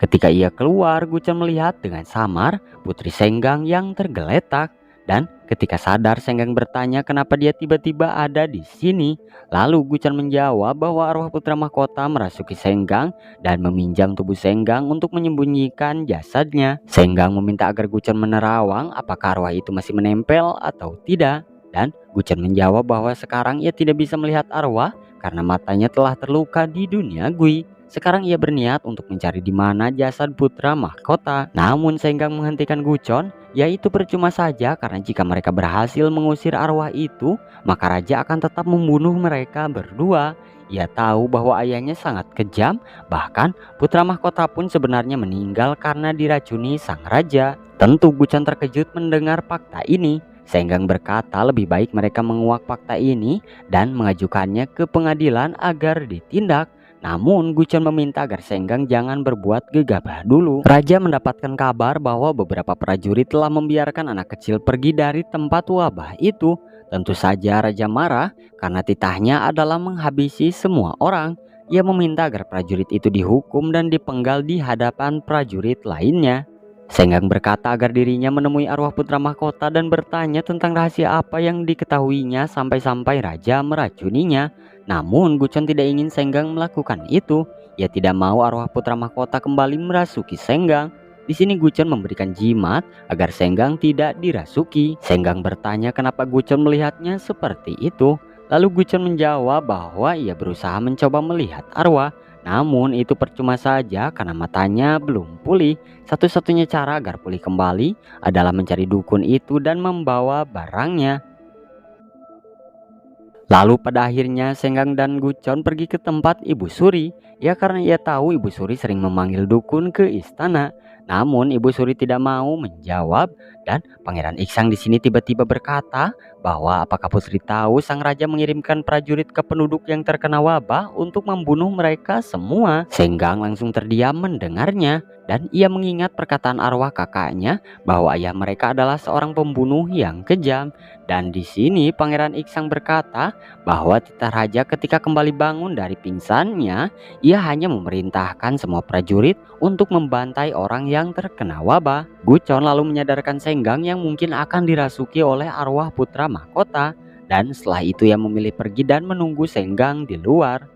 Ketika ia keluar, Gucon melihat dengan samar Putri Senggang yang tergeletak. Dan ketika sadar, Senggang bertanya kenapa dia tiba-tiba ada di sini. Lalu Gucon menjawab bahwa arwah putra mahkota merasuki Senggang dan meminjam tubuh Senggang untuk menyembunyikan jasadnya. Senggang meminta agar Gucon menerawang apakah arwah itu masih menempel atau tidak. Dan Gucon menjawab bahwa sekarang ia tidak bisa melihat arwah karena matanya telah terluka di dunia Gui. Sekarang ia berniat untuk mencari di mana jasad putra mahkota. Namun Senggang menghentikan Gucon, yaitu percuma saja karena jika mereka berhasil mengusir arwah itu, maka raja akan tetap membunuh mereka berdua. Ia tahu bahwa ayahnya sangat kejam, bahkan putra mahkota pun sebenarnya meninggal karena diracuni sang raja. Tentu Gucon terkejut mendengar fakta ini. Senggang berkata lebih baik mereka menguak fakta ini dan mengajukannya ke pengadilan agar ditindak. Namun Gucon meminta agar Senggang jangan berbuat gegabah dulu. Raja mendapatkan kabar bahwa beberapa prajurit telah membiarkan anak kecil pergi dari tempat wabah itu. Tentu saja raja marah karena titahnya adalah menghabisi semua orang. Ia meminta agar prajurit itu dihukum dan dipenggal di hadapan prajurit lainnya. Senggang berkata agar dirinya menemui arwah putra mahkota dan bertanya tentang rahasia apa yang diketahuinya sampai-sampai raja meracuninya. Namun Gucon tidak ingin Senggang melakukan itu. Ia tidak mau arwah putra mahkota kembali merasuki Senggang. Di sini Gucon memberikan jimat agar Senggang tidak dirasuki. Senggang bertanya kenapa Gucon melihatnya seperti itu. Lalu Gucon menjawab bahwa ia berusaha mencoba melihat arwah. Namun itu percuma saja karena matanya belum pulih. Satu-satunya cara agar pulih kembali adalah mencari dukun itu dan membawa barangnya. Lalu pada akhirnya Senggang dan Gucon pergi ke tempat Ibu Suri. Ya karena ia tahu Ibu Suri sering memanggil dukun ke istana. Namun Ibu Suri tidak mau menjawab dan Pangeran Iksang di sini tiba-tiba berkata bahwa apakah Putri tahu sang raja mengirimkan prajurit ke penduduk yang terkena wabah untuk membunuh mereka semua. Senggang langsung terdiam mendengarnya dan ia mengingat perkataan arwah kakaknya bahwa ayah mereka adalah seorang pembunuh yang kejam. Dan di sini Pangeran Iksang berkata bahwa titah raja ketika kembali bangun dari pingsannya, ia hanya memerintahkan semua prajurit untuk membantai orang yang terkena wabah. Gucon lalu menyadarkan Senggang yang mungkin akan dirasuki oleh arwah putra mahkota, dan setelah itu ia memilih pergi dan menunggu Senggang di luar.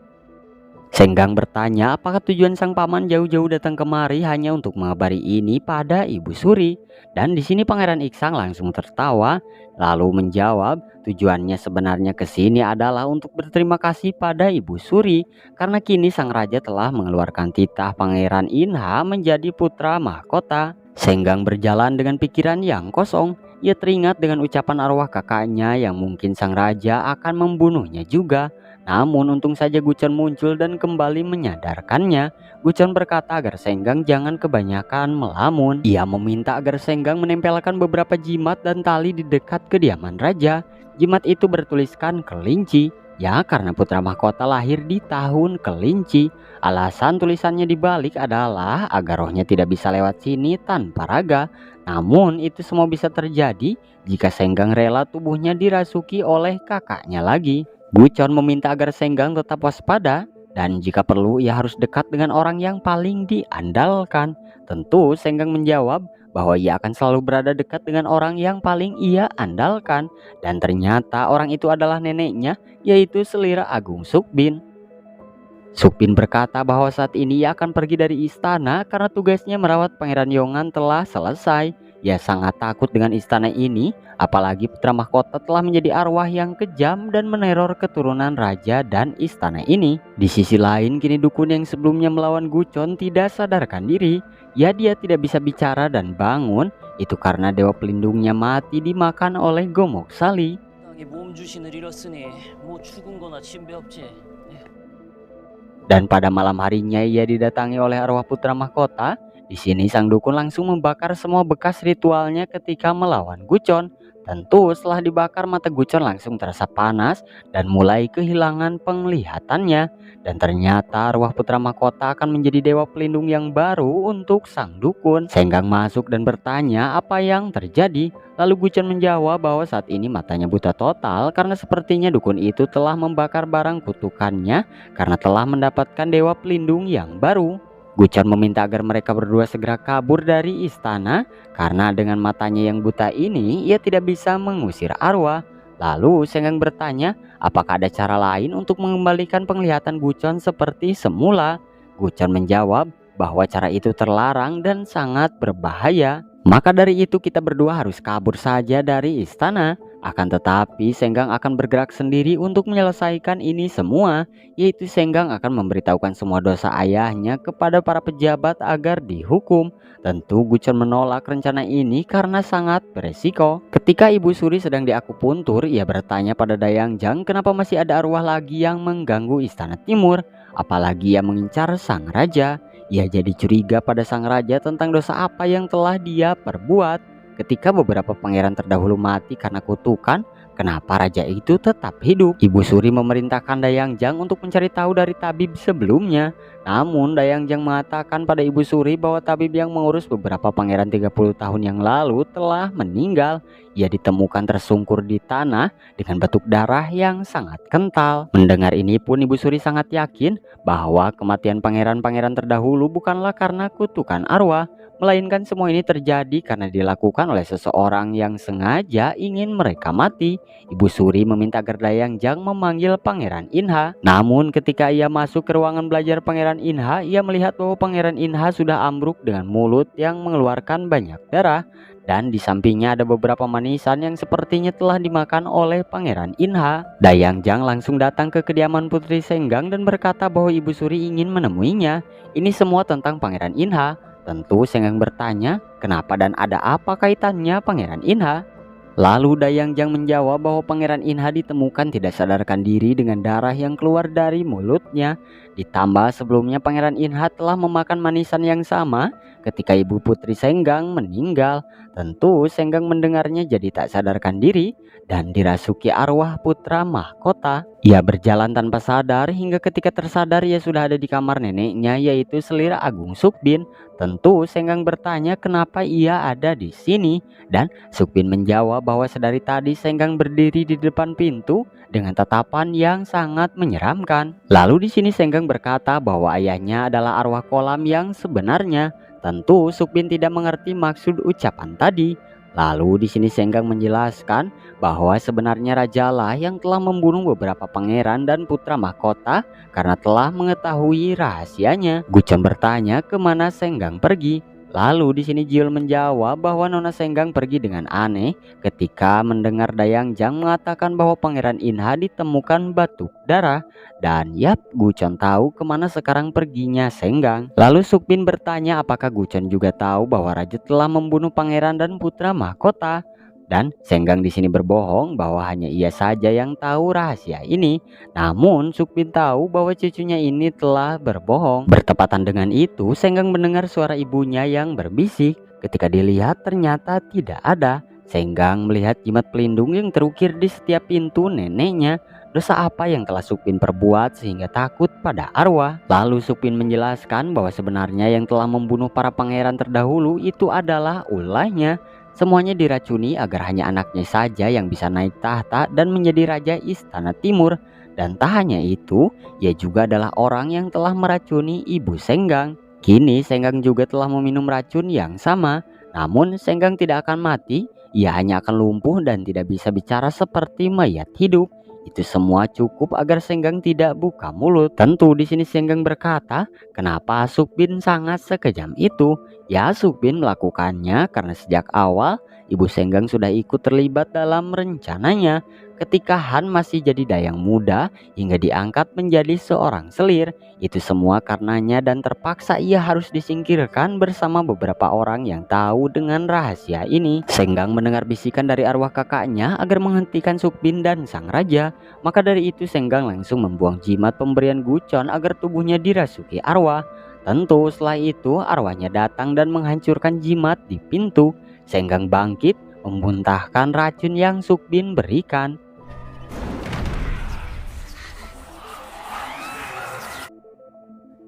Senggang bertanya apakah tujuan sang paman jauh-jauh datang kemari hanya untuk mengabari ini pada Ibu Suri. Dan di sini Pangeran Iksang langsung tertawa lalu menjawab tujuannya sebenarnya ke sini adalah untuk berterima kasih pada Ibu Suri karena kini sang raja telah mengeluarkan titah Pangeran Inha menjadi putra mahkota. Senggang berjalan dengan pikiran yang kosong. Ia teringat dengan ucapan arwah kakaknya yang mungkin sang raja akan membunuhnya juga. Namun untung saja Gucon muncul dan kembali menyadarkannya. Gucon berkata agar Senggang jangan kebanyakan melamun. Ia meminta agar Senggang menempelkan beberapa jimat dan tali di dekat kediaman raja. Jimat itu bertuliskan kelinci. Ya karena putra mahkota lahir di tahun kelinci. Alasan tulisannya dibalik adalah agar rohnya tidak bisa lewat sini tanpa raga. Namun itu semua bisa terjadi jika Senggang rela tubuhnya dirasuki oleh kakaknya lagi. Gucon meminta agar Senggang tetap waspada dan jika perlu ia harus dekat dengan orang yang paling diandalkan. Tentu Senggang menjawab bahwa ia akan selalu berada dekat dengan orang yang paling ia andalkan. Dan ternyata orang itu adalah neneknya, yaitu Selira Agung Sukbin. Sukbin berkata bahwa saat ini ia akan pergi dari istana karena tugasnya merawat Pangeran Yongan telah selesai. Ia sangat takut dengan istana ini, apalagi putra mahkota telah menjadi arwah yang kejam dan meneror keturunan raja dan istana ini. Di sisi lain, kini dukun yang sebelumnya melawan Gucon tidak sadarkan diri. Ya dia tidak bisa bicara dan bangun, itu karena dewa pelindungnya mati dimakan oleh Gomok Sali. Dan pada malam harinya ia didatangi oleh arwah putra mahkota. Di sini sang dukun langsung membakar semua bekas ritualnya ketika melawan Gucon. Tentu setelah dibakar mata Gucon langsung terasa panas dan mulai kehilangan penglihatannya. Dan ternyata arwah putra mahkota akan menjadi dewa pelindung yang baru untuk sang dukun. Senggang masuk dan bertanya apa yang terjadi. Lalu Gucon menjawab bahwa saat ini matanya buta total karena sepertinya dukun itu telah membakar barang kutukannya karena telah mendapatkan dewa pelindung yang baru. Gucon meminta agar mereka berdua segera kabur dari istana karena dengan matanya yang buta ini ia tidak bisa mengusir arwah. Lalu Senggang bertanya apakah ada cara lain untuk mengembalikan penglihatan Gucon seperti semula. Gucon menjawab bahwa cara itu terlarang dan sangat berbahaya. Maka dari itu kita berdua harus kabur saja dari istana. Akan tetapi Senggang akan bergerak sendiri untuk menyelesaikan ini semua, yaitu Senggang akan memberitahukan semua dosa ayahnya kepada para pejabat agar dihukum. Tentu Gucon menolak rencana ini karena sangat beresiko. Ketika Ibu Suri sedang diakupuntur, ia bertanya pada Dayang Jang kenapa masih ada arwah lagi yang mengganggu istana timur, apalagi yang mengincar sang raja. Ia jadi curiga pada sang raja tentang dosa apa yang telah dia perbuat. Ketika beberapa pangeran terdahulu mati karena kutukan, kenapa raja itu tetap hidup? Ibu Suri memerintahkan Dayang Jang untuk mencari tahu dari tabib sebelumnya. Namun Dayang Jang mengatakan pada Ibu Suri bahwa tabib yang mengurus beberapa pangeran 30 tahun yang lalu telah meninggal. Ia ditemukan tersungkur di tanah dengan batuk darah yang sangat kental. Mendengar ini pun Ibu Suri sangat yakin bahwa kematian pangeran-pangeran terdahulu bukanlah karena kutukan arwah, melainkan semua ini terjadi karena dilakukan oleh seseorang yang sengaja ingin mereka mati. Ibu Suri meminta agar Dayang Jang memanggil Pangeran Inha. Namun ketika ia masuk ke ruangan belajar Pangeran Inha, ia melihat bahwa Pangeran Inha sudah ambruk dengan mulut yang mengeluarkan banyak darah. Dan di sampingnya ada beberapa manisan yang sepertinya telah dimakan oleh Pangeran Inha. Dayang Jang langsung datang ke kediaman Putri Senggang dan berkata bahwa Ibu Suri ingin menemuinya. Ini semua tentang Pangeran Inha. Tentu Senggang bertanya, kenapa dan ada apa kaitannya Pangeran Inha? Lalu Dayang Jang menjawab bahwa Pangeran Inha ditemukan tidak sadarkan diri dengan darah yang keluar dari mulutnya. Ditambah sebelumnya Pangeran Inha telah memakan manisan yang sama ketika Ibu Putri Senggang meninggal. Tentu Senggang mendengarnya jadi tak sadarkan diri dan dirasuki arwah putra mahkota. Ia berjalan tanpa sadar hingga ketika tersadar ia sudah ada di kamar neneknya, yaitu Selir Agung Sukbin. Tentu Senggang bertanya kenapa ia ada di sini, dan Sukbin menjawab bahwa sedari tadi Senggang berdiri di depan pintu dengan tatapan yang sangat menyeramkan. Lalu di sini Senggang berkata bahwa ayahnya adalah arwah kolam yang sebenarnya. Tentu Sukbin tidak mengerti maksud ucapan tadi. Lalu di sini Senggang menjelaskan bahwa sebenarnya rajalah yang telah membunuh beberapa pangeran dan putra mahkota karena telah mengetahui rahasianya. Gucon bertanya kemana Senggang pergi. Lalu di sini Jiul menjawab bahwa Nona Senggang pergi dengan aneh ketika mendengar Dayang Jang mengatakan bahwa Pangeran Inha ditemukan batuk darah. Dan yap, Gucon tahu kemana sekarang perginya Senggang. Lalu Sukbin bertanya apakah Gucon juga tahu bahwa raja telah membunuh pangeran dan putra mahkota. Dan Senggang di sini berbohong bahwa hanya ia saja yang tahu rahasia ini. Namun Sukbin tahu bahwa cucunya ini telah berbohong. Bertepatan dengan itu, Senggang mendengar suara ibunya yang berbisik. Ketika dilihat ternyata tidak ada. Senggang melihat jimat pelindung yang terukir di setiap pintu neneknya. Dosa apa yang telah Sukbin perbuat sehingga takut pada arwah? Lalu Sukbin menjelaskan bahwa sebenarnya yang telah membunuh para pangeran terdahulu itu adalah ulahnya. Semuanya diracuni agar hanya anaknya saja yang bisa naik tahta dan menjadi raja istana timur. Dan tak hanya itu, ia juga adalah orang yang telah meracuni Ibu Senggang. Kini Senggang juga telah meminum racun yang sama. Namun Senggang tidak akan mati, ia hanya akan lumpuh dan tidak bisa bicara seperti mayat hidup. Itu semua cukup agar Senggang tidak buka mulut. Tentu di sini Senggang berkata, kenapa Sukbin sangat sekejam itu? Ya, Sukbin melakukannya karena sejak awal Ibu Senggang sudah ikut terlibat dalam rencananya. Ketika Han masih jadi dayang muda hingga diangkat menjadi seorang selir. Itu semua karenanya dan terpaksa ia harus disingkirkan bersama beberapa orang yang tahu dengan rahasia ini. Senggang mendengar bisikan dari arwah kakaknya agar menghentikan Sukbin dan sang raja. Maka dari itu Senggang langsung membuang jimat pemberian Gucon agar tubuhnya dirasuki arwah. Tentu setelah itu arwahnya datang dan menghancurkan jimat di pintu. Senggang bangkit memuntahkan racun yang Sukbin berikan.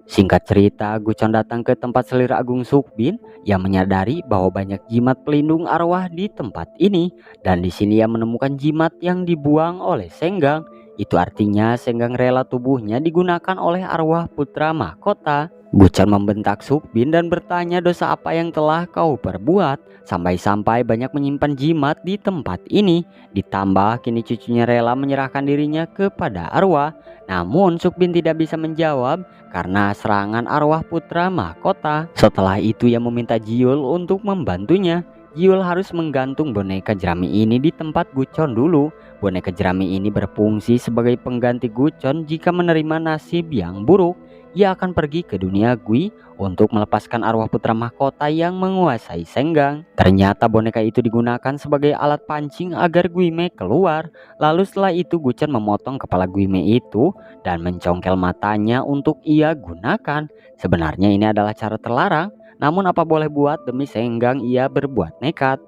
Singkat cerita, Gucon datang ke tempat Selir Agung Sukbin yang menyadari bahwa banyak jimat pelindung arwah di tempat ini. Dan di sini ia menemukan jimat yang dibuang oleh Senggang. Itu artinya Senggang rela tubuhnya digunakan oleh arwah putra mahkota. Gucon membentak Sukbin dan bertanya dosa apa yang telah kau perbuat. Sampai-sampai banyak menyimpan jimat di tempat ini. Ditambah kini cucunya rela menyerahkan dirinya kepada arwah. Namun Sukbin tidak bisa menjawab karena serangan arwah putra mahkota. Setelah itu ia meminta Jiul untuk membantunya. Giul harus menggantung boneka jerami ini di tempat Gucon dulu. Boneka jerami ini berfungsi sebagai pengganti Gucon jika menerima nasib yang buruk. Ia akan pergi ke dunia Gui untuk melepaskan arwah putra mahkota yang menguasai Senggang. Ternyata boneka itu digunakan sebagai alat pancing agar Guime keluar. Lalu setelah itu Gucon memotong kepala Guime itu dan mencongkel matanya untuk ia gunakan. Sebenarnya ini adalah cara terlarang, namun apa boleh buat, demi Senggang ia berbuat nekat.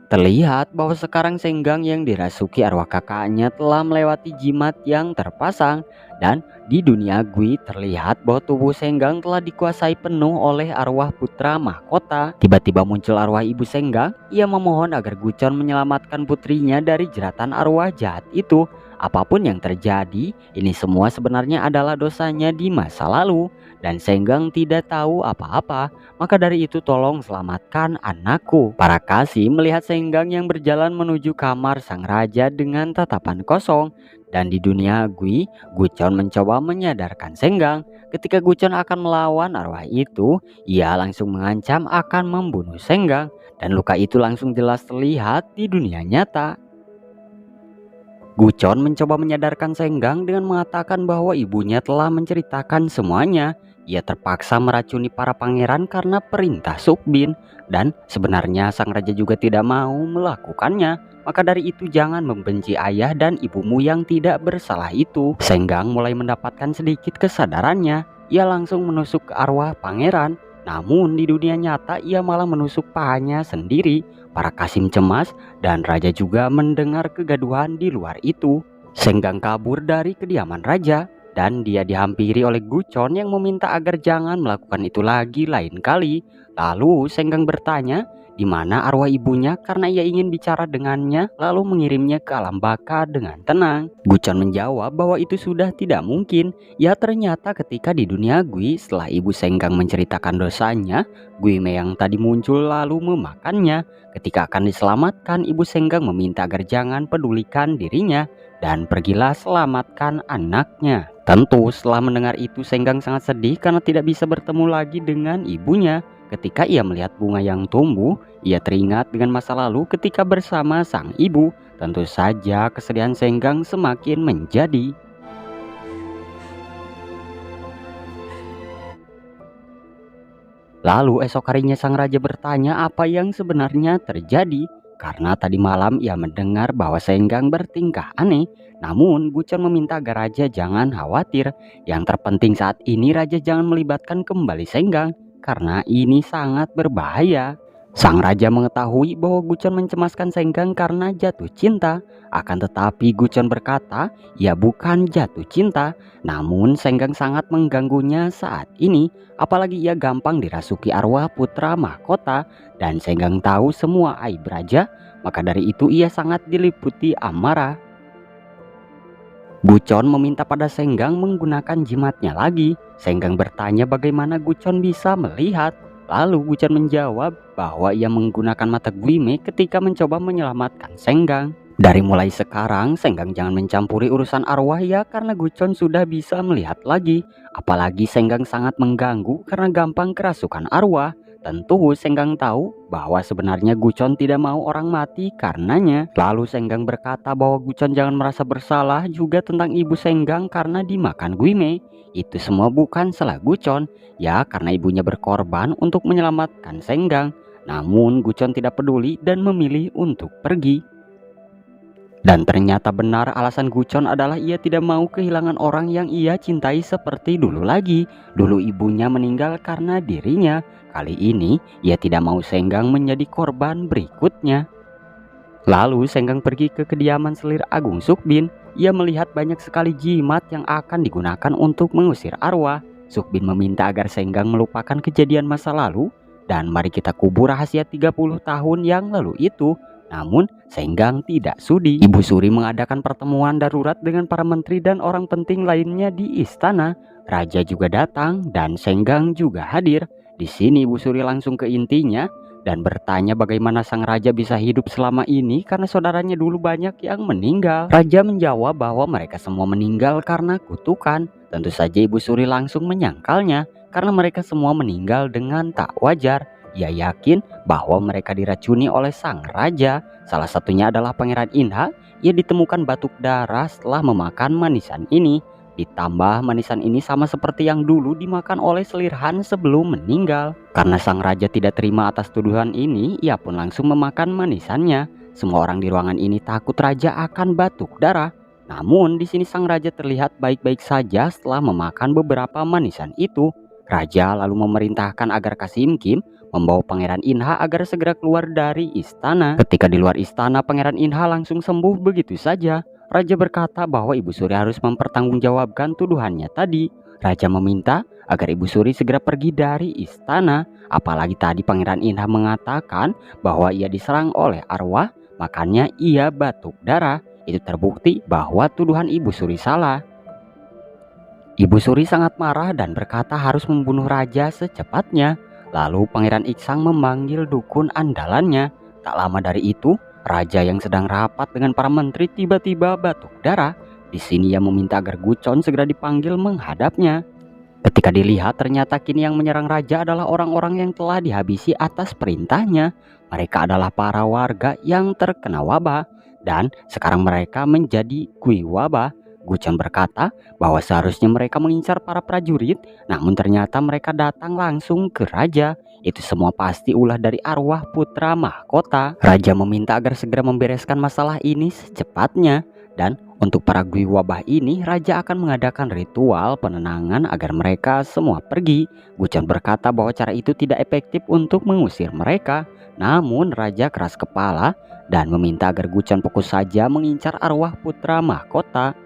Terlihat bahwa sekarang Senggang yang dirasuki arwah kakaknya telah melewati jimat yang terpasang, dan di dunia Gui terlihat bahwa tubuh Senggang telah dikuasai penuh oleh arwah putra mahkota. Tiba-tiba muncul arwah ibu Senggang. Ia memohon agar Gucon menyelamatkan putrinya dari jeratan arwah jahat itu. Apapun yang terjadi, ini semua sebenarnya adalah dosanya di masa lalu, dan Senggang tidak tahu apa-apa. Maka dari itu tolong selamatkan anakku. Para kasih melihat Senggang yang berjalan menuju kamar sang raja dengan tatapan kosong. Dan di dunia Gui, Gucon mencoba menyadarkan Senggang. Ketika Gucon akan melawan arwah itu, ia langsung mengancam akan membunuh Senggang. Dan luka itu langsung jelas terlihat di dunia nyata. Gucon mencoba menyadarkan Senggang dengan mengatakan bahwa ibunya telah menceritakan semuanya. Ia terpaksa meracuni para pangeran karena perintah Sukbin, dan sebenarnya sang raja juga tidak mau melakukannya. Maka dari itu jangan membenci ayah dan ibumu yang tidak bersalah itu. Senggang mulai mendapatkan sedikit kesadarannya. Ia langsung menusuk ke arwah pangeran. Namun di dunia nyata ia malah menusuk pahanya sendiri. Para kasim cemas dan raja juga mendengar kegaduhan di luar itu. Senggang kabur dari kediaman raja dan dia dihampiri oleh Gucon yang meminta agar jangan melakukan itu lagi lain kali. Lalu Senggang bertanya di mana arwah ibunya karena ia ingin bicara dengannya, lalu mengirimnya ke alam baka dengan tenang. Gucon menjawab bahwa itu sudah tidak mungkin. Ya, ternyata ketika di dunia Gui, setelah ibu Senggang menceritakan dosanya, Guime yang tadi muncul lalu memakannya. Ketika akan diselamatkan, ibu Senggang meminta agar jangan pedulikan dirinya dan pergilah selamatkan anaknya. Tentu setelah mendengar itu Senggang sangat sedih karena tidak bisa bertemu lagi dengan ibunya. Ketika ia melihat bunga yang tumbuh, ia teringat dengan masa lalu ketika bersama sang ibu. Tentu saja kesedihan Senggang semakin menjadi. Lalu esok harinya sang raja bertanya apa yang sebenarnya terjadi. Karena tadi malam ia mendengar bahwa Senggang bertingkah aneh. Namun Gucon meminta agar raja jangan khawatir. Yang terpenting saat ini raja jangan melibatkan kembali Senggang, karena ini sangat berbahaya. Sang raja mengetahui bahwa Gucon mencemaskan Senggang karena jatuh cinta. Akan tetapi Gucon berkata ia bukan jatuh cinta, namun Senggang sangat mengganggunya saat ini. Apalagi ia gampang dirasuki arwah putra mahkota, dan Senggang tahu semua aib raja. Maka dari itu ia sangat diliputi amarah. Gucon meminta pada Senggang menggunakan jimatnya lagi. Senggang bertanya bagaimana Gucon bisa melihat. Lalu Gucon menjawab bahwa ia menggunakan mata Guime ketika mencoba menyelamatkan Senggang. Dari mulai sekarang Senggang jangan mencampuri urusan arwah ya, karena Gucon sudah bisa melihat lagi. Apalagi Senggang sangat mengganggu karena gampang kerasukan arwah. Tentu Senggang tahu bahwa sebenarnya Gucon tidak mau orang mati karenanya. Lalu Senggang berkata bahwa Gucon jangan merasa bersalah juga tentang ibu Senggang karena dimakan Guime. Itu semua bukan salah Gucon, ya karena ibunya berkorban untuk menyelamatkan Senggang. Namun Gucon tidak peduli dan memilih untuk pergi. Dan ternyata benar alasan Gucon adalah ia tidak mau kehilangan orang yang ia cintai seperti dulu lagi. Dulu ibunya meninggal karena dirinya. Kali ini ia tidak mau Senggang menjadi korban berikutnya. Lalu Senggang pergi ke kediaman selir Agung Sukbin. Ia melihat banyak sekali jimat yang akan digunakan untuk mengusir arwah. Sukbin meminta agar Senggang melupakan kejadian masa lalu dan mari kita kubur rahasia 30 tahun yang lalu itu. Namun Senggang tidak sudi. Ibu Suri mengadakan pertemuan darurat dengan para menteri dan orang penting lainnya di istana. Raja juga datang dan Senggang juga hadir. Di sini Ibu Suri langsung ke intinya. dan bertanya bagaimana sang raja bisa hidup selama ini karena saudaranya dulu banyak yang meninggal. Raja menjawab bahwa mereka semua meninggal karena kutukan. Tentu saja Ibu Suri langsung menyangkalnya karena mereka semua meninggal dengan tak wajar. Ia yakin bahwa mereka diracuni oleh sang raja. Salah satunya adalah Pangeran Inha. Ia ditemukan batuk darah setelah memakan manisan ini. Ditambah manisan ini sama seperti yang dulu dimakan oleh Selirhan sebelum meninggal. Karena sang raja tidak terima atas tuduhan ini, ia pun langsung memakan manisannya. Semua orang di ruangan ini takut raja akan batuk darah. Namun di sini sang raja terlihat baik-baik saja setelah memakan beberapa manisan itu. Raja lalu memerintahkan agar Kasim Kim membawa Pangeran Inha agar segera keluar dari istana. Ketika di luar istana, Pangeran Inha langsung sembuh begitu saja. Raja berkata bahwa Ibu Suri harus mempertanggungjawabkan tuduhannya tadi. Raja meminta agar Ibu Suri segera pergi dari istana. Apalagi tadi Pangeran Inha mengatakan bahwa ia diserang oleh arwah, makanya ia batuk darah. Itu terbukti bahwa tuduhan Ibu Suri salah. Ibu Suri sangat marah dan berkata harus membunuh raja secepatnya. Lalu Pangeran Iksang memanggil dukun andalannya. Tak lama dari itu, raja yang sedang rapat dengan para menteri tiba-tiba batuk darah. Di sini ia meminta agar Gucon segera dipanggil menghadapnya. Ketika dilihat, ternyata kini yang menyerang raja adalah orang-orang yang telah dihabisi atas perintahnya. Mereka adalah para warga yang terkena wabah dan sekarang mereka menjadi kui wabah. Gucon berkata bahwa seharusnya mereka mengincar para prajurit, namun ternyata mereka datang langsung ke raja. Itu semua pasti ulah dari arwah putra mahkota. Raja meminta agar segera membereskan masalah ini secepatnya. Dan untuk para gui wabah ini, raja akan mengadakan ritual penenangan agar mereka semua pergi. Gucon berkata bahwa cara itu tidak efektif untuk mengusir mereka. Namun raja keras kepala dan meminta agar Gucon fokus saja mengincar arwah putra mahkota.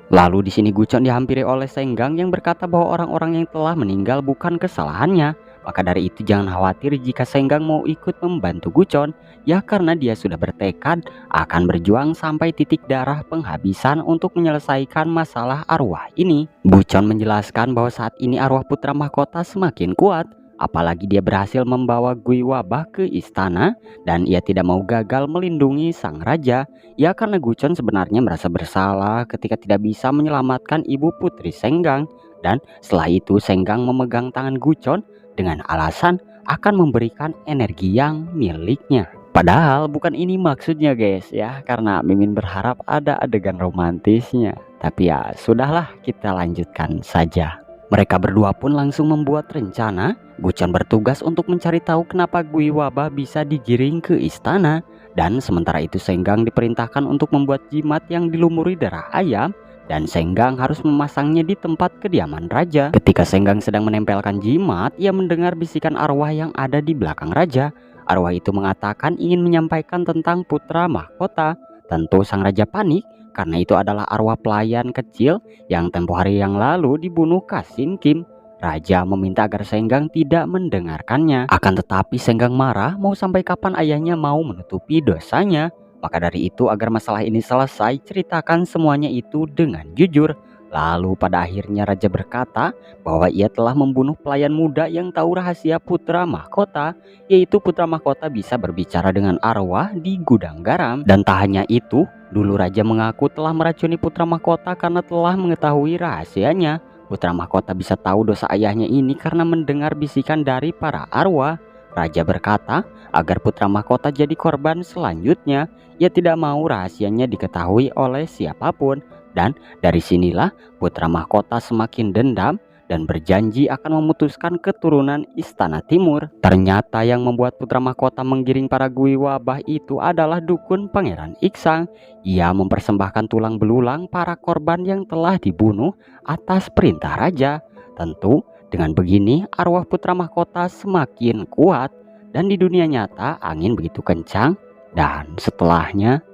Lalu di sini Gucon dihampiri oleh Senggang yang berkata bahwa orang-orang yang telah meninggal bukan kesalahannya. Maka dari itu jangan khawatir jika Senggang mau ikut membantu Gucon, ya karena dia sudah bertekad akan berjuang sampai titik darah penghabisan untuk menyelesaikan masalah arwah ini. Gucon menjelaskan bahwa saat ini arwah putra mahkota semakin kuat. Apalagi dia berhasil membawa Gui Wabah ke istana dan ia tidak mau gagal melindungi sang raja. Ya karena Gucon sebenarnya merasa bersalah ketika tidak bisa menyelamatkan ibu putri Senggang. Dan setelah itu Senggang memegang tangan Gucon dengan alasan akan memberikan energi yang miliknya. Padahal bukan ini maksudnya guys ya, karena Mimin berharap ada adegan romantisnya. Tapi ya sudahlah, kita lanjutkan saja. Mereka berdua pun langsung membuat rencana. Gucon bertugas untuk mencari tahu kenapa Gui Wabah bisa digiring ke istana. Dan sementara itu Senggang diperintahkan untuk membuat jimat yang dilumuri darah ayam. Dan Senggang harus memasangnya di tempat kediaman raja. Ketika Senggang sedang menempelkan jimat, ia mendengar bisikan arwah yang ada di belakang raja. Arwah itu mengatakan ingin menyampaikan tentang putra mahkota. Tentu sang raja panik karena itu adalah arwah pelayan kecil yang tempo hari yang lalu dibunuh Kasim Kim. Raja meminta agar Senggang tidak mendengarkannya. Akan tetapi Senggang marah, mau sampai kapan ayahnya mau menutupi dosanya. Maka dari itu agar masalah ini selesai, ceritakan semuanya itu dengan jujur. Lalu pada akhirnya raja berkata bahwa ia telah membunuh pelayan muda yang tahu rahasia putra mahkota, yaitu putra mahkota bisa berbicara dengan arwah di gudang garam. Dan tak hanya itu, dulu raja mengaku telah meracuni putra mahkota karena telah mengetahui rahasianya. Putra mahkota bisa tahu dosa ayahnya ini karena mendengar bisikan dari para arwah. Raja berkata agar putra mahkota jadi korban selanjutnya. Ia tidak mau rahasianya diketahui oleh siapapun. Dan dari sinilah putra mahkota semakin dendam dan berjanji akan memutuskan keturunan Istana Timur. Ternyata yang membuat putra mahkota menggiring para Gui Wabah itu adalah dukun Pangeran Iksang. Ia mempersembahkan tulang belulang para korban yang telah dibunuh atas perintah raja. Tentu dengan begini arwah putra mahkota semakin kuat. Dan di dunia nyata angin begitu kencang. Dan setelahnya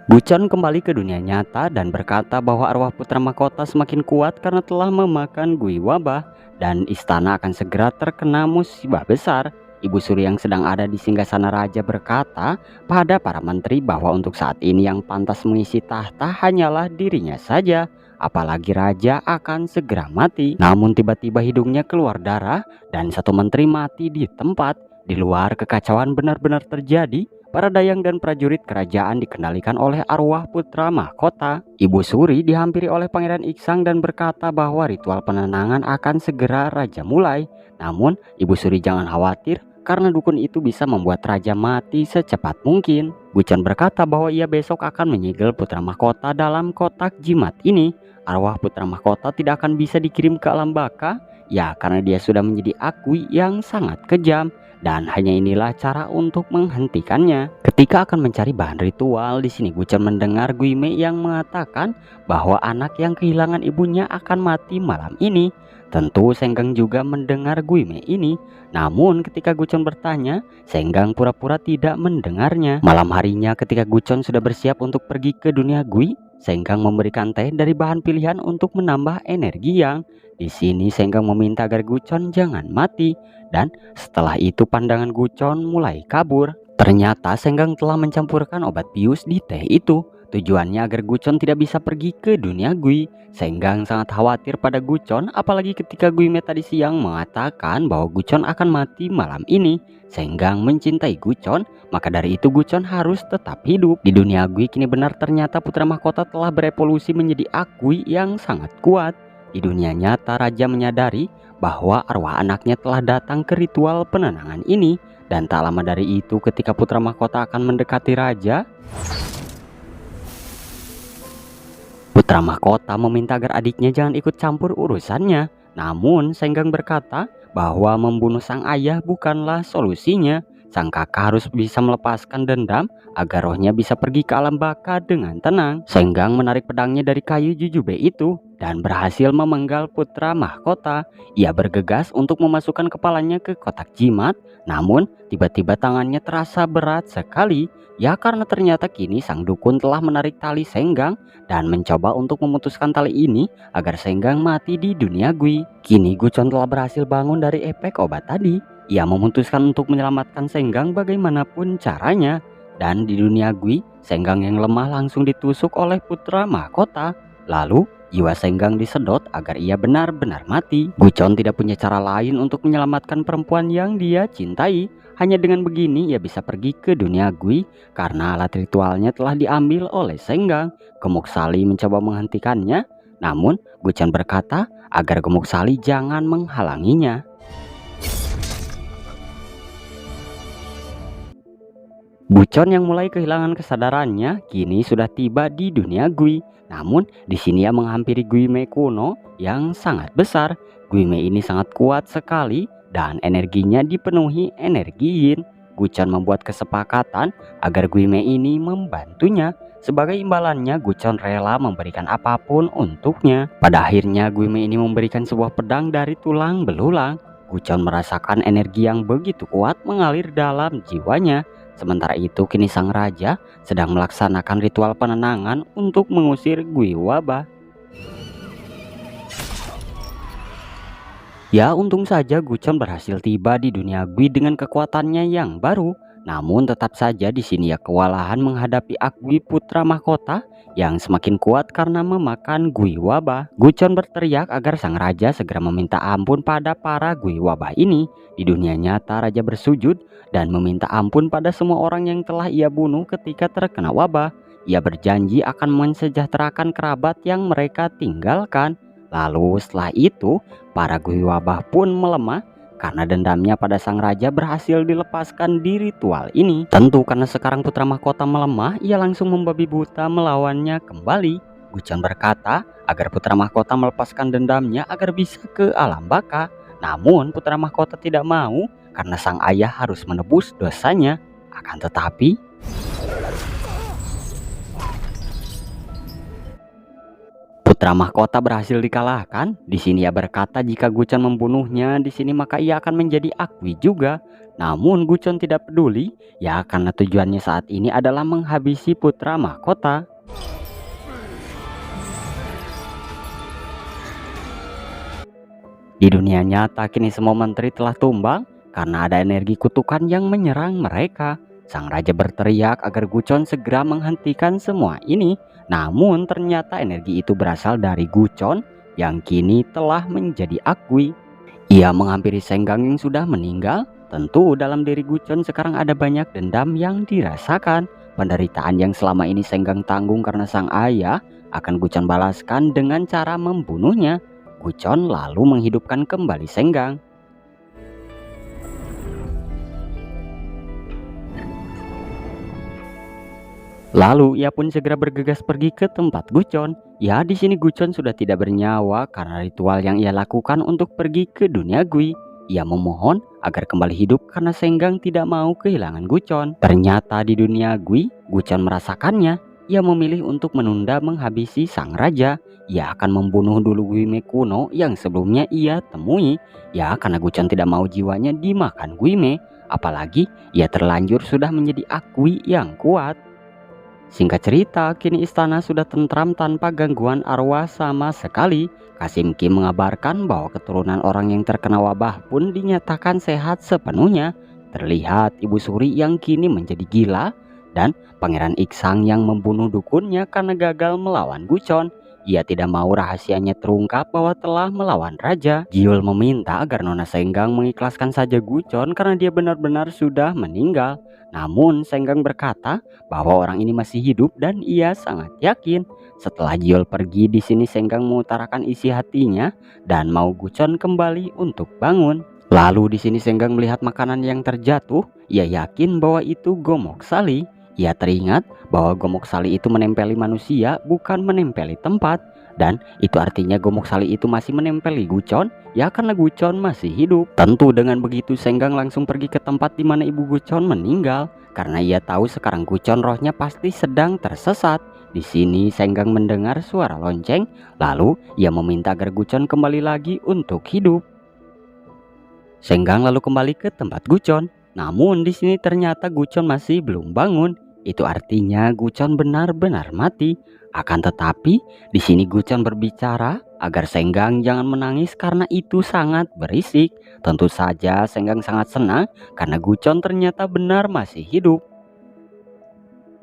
Gucon kembali ke dunia nyata dan berkata bahwa arwah putra mahkota semakin kuat karena telah memakan Gui Wabah dan istana akan segera terkena musibah besar. Ibu Suri yang sedang ada di singgasana raja berkata pada para menteri bahwa untuk saat ini yang pantas mengisi tahta hanyalah dirinya saja. Apalagi raja akan segera mati. Namun tiba-tiba hidungnya keluar darah dan satu menteri mati di tempat. Di luar kekacauan benar-benar terjadi. Para dayang dan prajurit kerajaan dikendalikan oleh arwah putra mahkota. Ibu Suri dihampiri oleh Pangeran Iksang dan berkata bahwa ritual penenangan akan segera raja mulai. Namun Ibu Suri jangan khawatir karena dukun itu bisa membuat raja mati secepat mungkin. Gucon berkata bahwa ia besok akan menyegel putra mahkota dalam kotak jimat ini. Arwah putra mahkota tidak akan bisa dikirim ke alam baka, ya karena dia sudah menjadi akui yang sangat kejam. Dan hanya inilah cara untuk menghentikannya. Ketika akan mencari bahan ritual, di sini Gucon mendengar Guime yang mengatakan bahwa anak yang kehilangan ibunya akan mati malam ini. Tentu Senggang juga mendengar Guime ini. Namun ketika Gucon bertanya, Senggang pura-pura tidak mendengarnya. Malam harinya ketika Gucon sudah bersiap untuk pergi ke dunia Gui, Senggang memberikan teh dari bahan pilihan untuk menambah energi yang. Di sini Senggang meminta agar Gucon jangan mati. Dan setelah itu pandangan Gucon mulai kabur. Ternyata Senggang telah mencampurkan obat bius di teh itu. Tujuannya agar Gucon tidak bisa pergi ke dunia Gui. Senggang sangat khawatir pada Gucon, apalagi ketika Guime tadi siang mengatakan bahwa Gucon akan mati malam ini. Senggang mencintai Gucon, maka dari itu Gucon harus tetap hidup. Di dunia Gui kini benar ternyata putra mahkota telah berevolusi menjadi Akui yang sangat kuat. Di dunia nyata raja menyadari bahwa arwah anaknya telah datang ke ritual penenangan ini. Dan tak lama dari itu ketika putra mahkota akan mendekati raja, putra mahkota meminta agar adiknya jangan ikut campur urusannya. Namun Senggang berkata bahwa membunuh sang ayah bukanlah solusinya. Sang kakak harus bisa melepaskan dendam agar rohnya bisa pergi ke alam baka dengan tenang. Senggang menarik pedangnya dari kayu jujube itu dan berhasil memenggal putra mahkota. Ia bergegas untuk memasukkan kepalanya ke kotak jimat. Namun tiba-tiba tangannya terasa berat sekali. Ya karena ternyata kini sang dukun telah menarik tali Senggang dan mencoba untuk memutuskan tali ini agar Senggang mati di dunia Gui. Kini Gucon telah berhasil bangun dari efek obat tadi. Ia memutuskan untuk menyelamatkan Senggang bagaimanapun caranya. Dan di dunia Gui, Senggang yang lemah langsung ditusuk oleh putra mahkota. Lalu jiwa Senggang disedot agar ia benar-benar mati. Gucon tidak punya cara lain untuk menyelamatkan perempuan yang dia cintai. Hanya dengan begini ia bisa pergi ke dunia Gui karena alat ritualnya telah diambil oleh Senggang. Gemuk Sali mencoba menghentikannya, namun Gucon berkata agar Gemuk Sali jangan menghalanginya. Gucon yang mulai kehilangan kesadarannya kini sudah tiba di dunia Gui. Namun di sini ia menghampiri Guime kuno yang sangat besar. Guime ini sangat kuat sekali dan energinya dipenuhi energi yin. Gucon membuat kesepakatan agar Guime ini membantunya. Sebagai imbalannya Gucon rela memberikan apapun untuknya. Pada akhirnya Guime ini memberikan sebuah pedang dari tulang belulang. Gucon merasakan energi yang begitu kuat mengalir dalam jiwanya. Sementara itu kini sang raja sedang melaksanakan ritual penenangan untuk mengusir Gui wabah. Ya untung saja Gucon berhasil tiba di dunia Gui dengan kekuatannya yang baru. Namun tetap saja di sini ia kewalahan menghadapi Akui putra mahkota yang semakin kuat karena memakan Gui wabah. Gucon berteriak agar sang raja segera meminta ampun pada para Gui wabah ini. Di dunia nyata raja bersujud dan meminta ampun pada semua orang yang telah ia bunuh ketika terkena wabah. Ia berjanji akan mensejahterakan kerabat yang mereka tinggalkan. Lalu setelah itu para Gui wabah pun melemah karena dendamnya pada sang raja berhasil dilepaskan di ritual ini. Tentu karena sekarang putra mahkota melemah, ia langsung membabi buta melawannya kembali. Gucon berkata agar putra mahkota melepaskan dendamnya agar bisa ke alam baka. Namun putra mahkota tidak mau karena sang ayah harus menebus dosanya. Akan tetapi putra mahkota berhasil dikalahkan. Di sini ia berkata jika Gucon membunuhnya di sini maka ia akan menjadi Akui juga. Namun Gucon tidak peduli, ya karena tujuannya saat ini adalah menghabisi putra mahkota. Di dunia nyata kini semua menteri telah tumbang karena ada energi kutukan yang menyerang mereka. Sang raja berteriak agar Gucon segera menghentikan semua ini. Namun ternyata energi itu berasal dari Gucon yang kini telah menjadi Agui. Ia menghampiri Senggang yang sudah meninggal. Tentu dalam diri Gucon sekarang ada banyak dendam yang dirasakan. Penderitaan yang selama ini Senggang tanggung karena sang ayah akan Gucon balaskan dengan cara membunuhnya. Gucon lalu menghidupkan kembali Senggang. Lalu ia pun segera bergegas pergi ke tempat Gucon. Ya, di sini Gucon sudah tidak bernyawa karena ritual yang ia lakukan untuk pergi ke dunia Gui. Ia memohon agar kembali hidup karena Senggang tidak mau kehilangan Gucon. Ternyata di dunia Gui, Gucon merasakannya. Ia memilih untuk menunda menghabisi sang raja. Ia akan membunuh dulu Guime kuno yang sebelumnya ia temui. Ya, karena Gucon tidak mau jiwanya dimakan Guime. Apalagi ia terlanjur sudah menjadi Agui yang kuat. Singkat cerita, kini istana sudah tentram tanpa gangguan arwah sama sekali. Kasim Kim mengabarkan bahwa keturunan orang yang terkena wabah pun dinyatakan sehat sepenuhnya. Terlihat Ibu Suri yang kini menjadi gila dan Pangeran Iksang yang membunuh dukunnya karena gagal melawan Gucon. Ia tidak mau rahasianya terungkap bahwa telah melawan raja. Jiul meminta agar Nona Senggang mengikhlaskan saja Gucon karena dia benar-benar sudah meninggal. Namun Senggang berkata bahwa orang ini masih hidup dan ia sangat yakin. Setelah Jiul pergi, di sini Senggang mengutarakan isi hatinya dan mau Gucon kembali untuk bangun. Lalu di sini Senggang melihat makanan yang terjatuh. Ia yakin bahwa itu Gomok Sali. Ia teringat bahwa Gomok Sali itu menempeli manusia, bukan menempeli tempat. Dan itu artinya Gomok Sali itu masih menempeli Gucon, ya karena Gucon masih hidup. Tentu dengan begitu Senggang langsung pergi ke tempat di mana ibu Gucon meninggal, karena ia tahu sekarang Gucon rohnya pasti sedang tersesat. Di sini Senggang mendengar suara lonceng, lalu ia meminta agar Gucon kembali lagi untuk hidup. Senggang lalu kembali ke tempat Gucon, namun di sini ternyata Gucon masih belum bangun. Itu artinya Gucon benar-benar mati. Akan tetapi di sini Gucon berbicara agar Senggang jangan menangis karena itu sangat berisik. Tentu saja Senggang sangat senang karena Gucon ternyata benar masih hidup.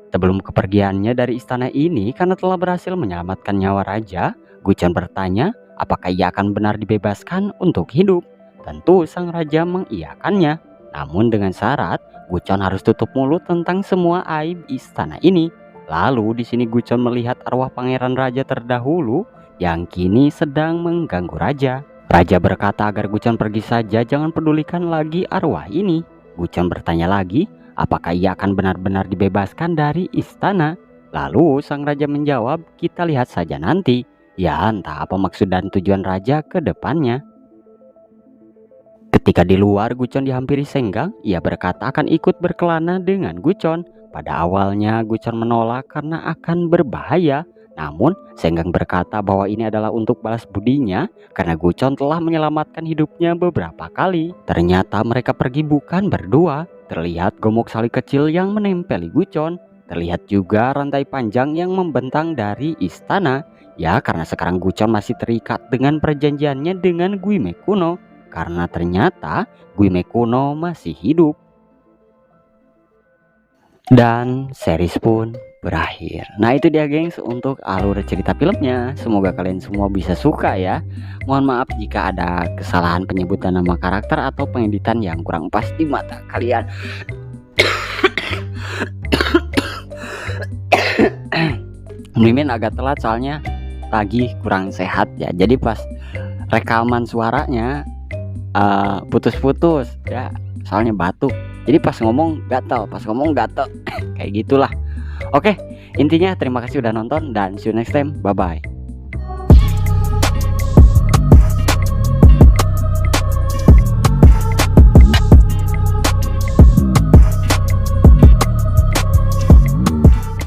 Sebelum kepergiannya dari istana ini karena telah berhasil menyelamatkan nyawa raja, Gucon bertanya apakah ia akan benar dibebaskan untuk hidup. Tentu sang raja mengiyakannya, namun dengan syarat Gucon harus tutup mulut tentang semua aib istana ini. Lalu di sini Gucon melihat arwah pangeran raja terdahulu yang kini sedang mengganggu raja. Raja berkata agar Gucon pergi saja, jangan pedulikan lagi arwah ini. Gucon bertanya lagi, apakah ia akan benar-benar dibebaskan dari istana? Lalu sang raja menjawab, kita lihat saja nanti. Ya, entah apa maksud dan tujuan raja ke depannya. Ketika di luar Gucon dihampiri Senggang, ia berkata akan ikut berkelana dengan Gucon. Pada awalnya Gucon menolak karena akan berbahaya. Namun Senggang berkata bahwa ini adalah untuk balas budinya karena Gucon telah menyelamatkan hidupnya beberapa kali. Ternyata mereka pergi bukan berdua. Terlihat Gomok Sali kecil yang menempeli Gucon. Terlihat juga rantai panjang yang membentang dari istana. Ya, karena sekarang Gucon masih terikat dengan perjanjiannya dengan Guime kuno. Karena ternyata Guime kuno masih hidup. Dan series pun berakhir. Nah itu dia gengs untuk alur cerita filmnya. Semoga kalian semua bisa suka ya. Mohon maaf jika ada kesalahan penyebutan nama karakter atau pengeditan yang kurang pas di mata kalian. Mimin agak telat soalnya lagi kurang sehat ya. Jadi pas rekaman suaranya putus-putus ya, soalnya batuk. Jadi pas ngomong gatal, kayak gitulah. Oke, intinya terima kasih udah nonton dan see you next time. Bye bye.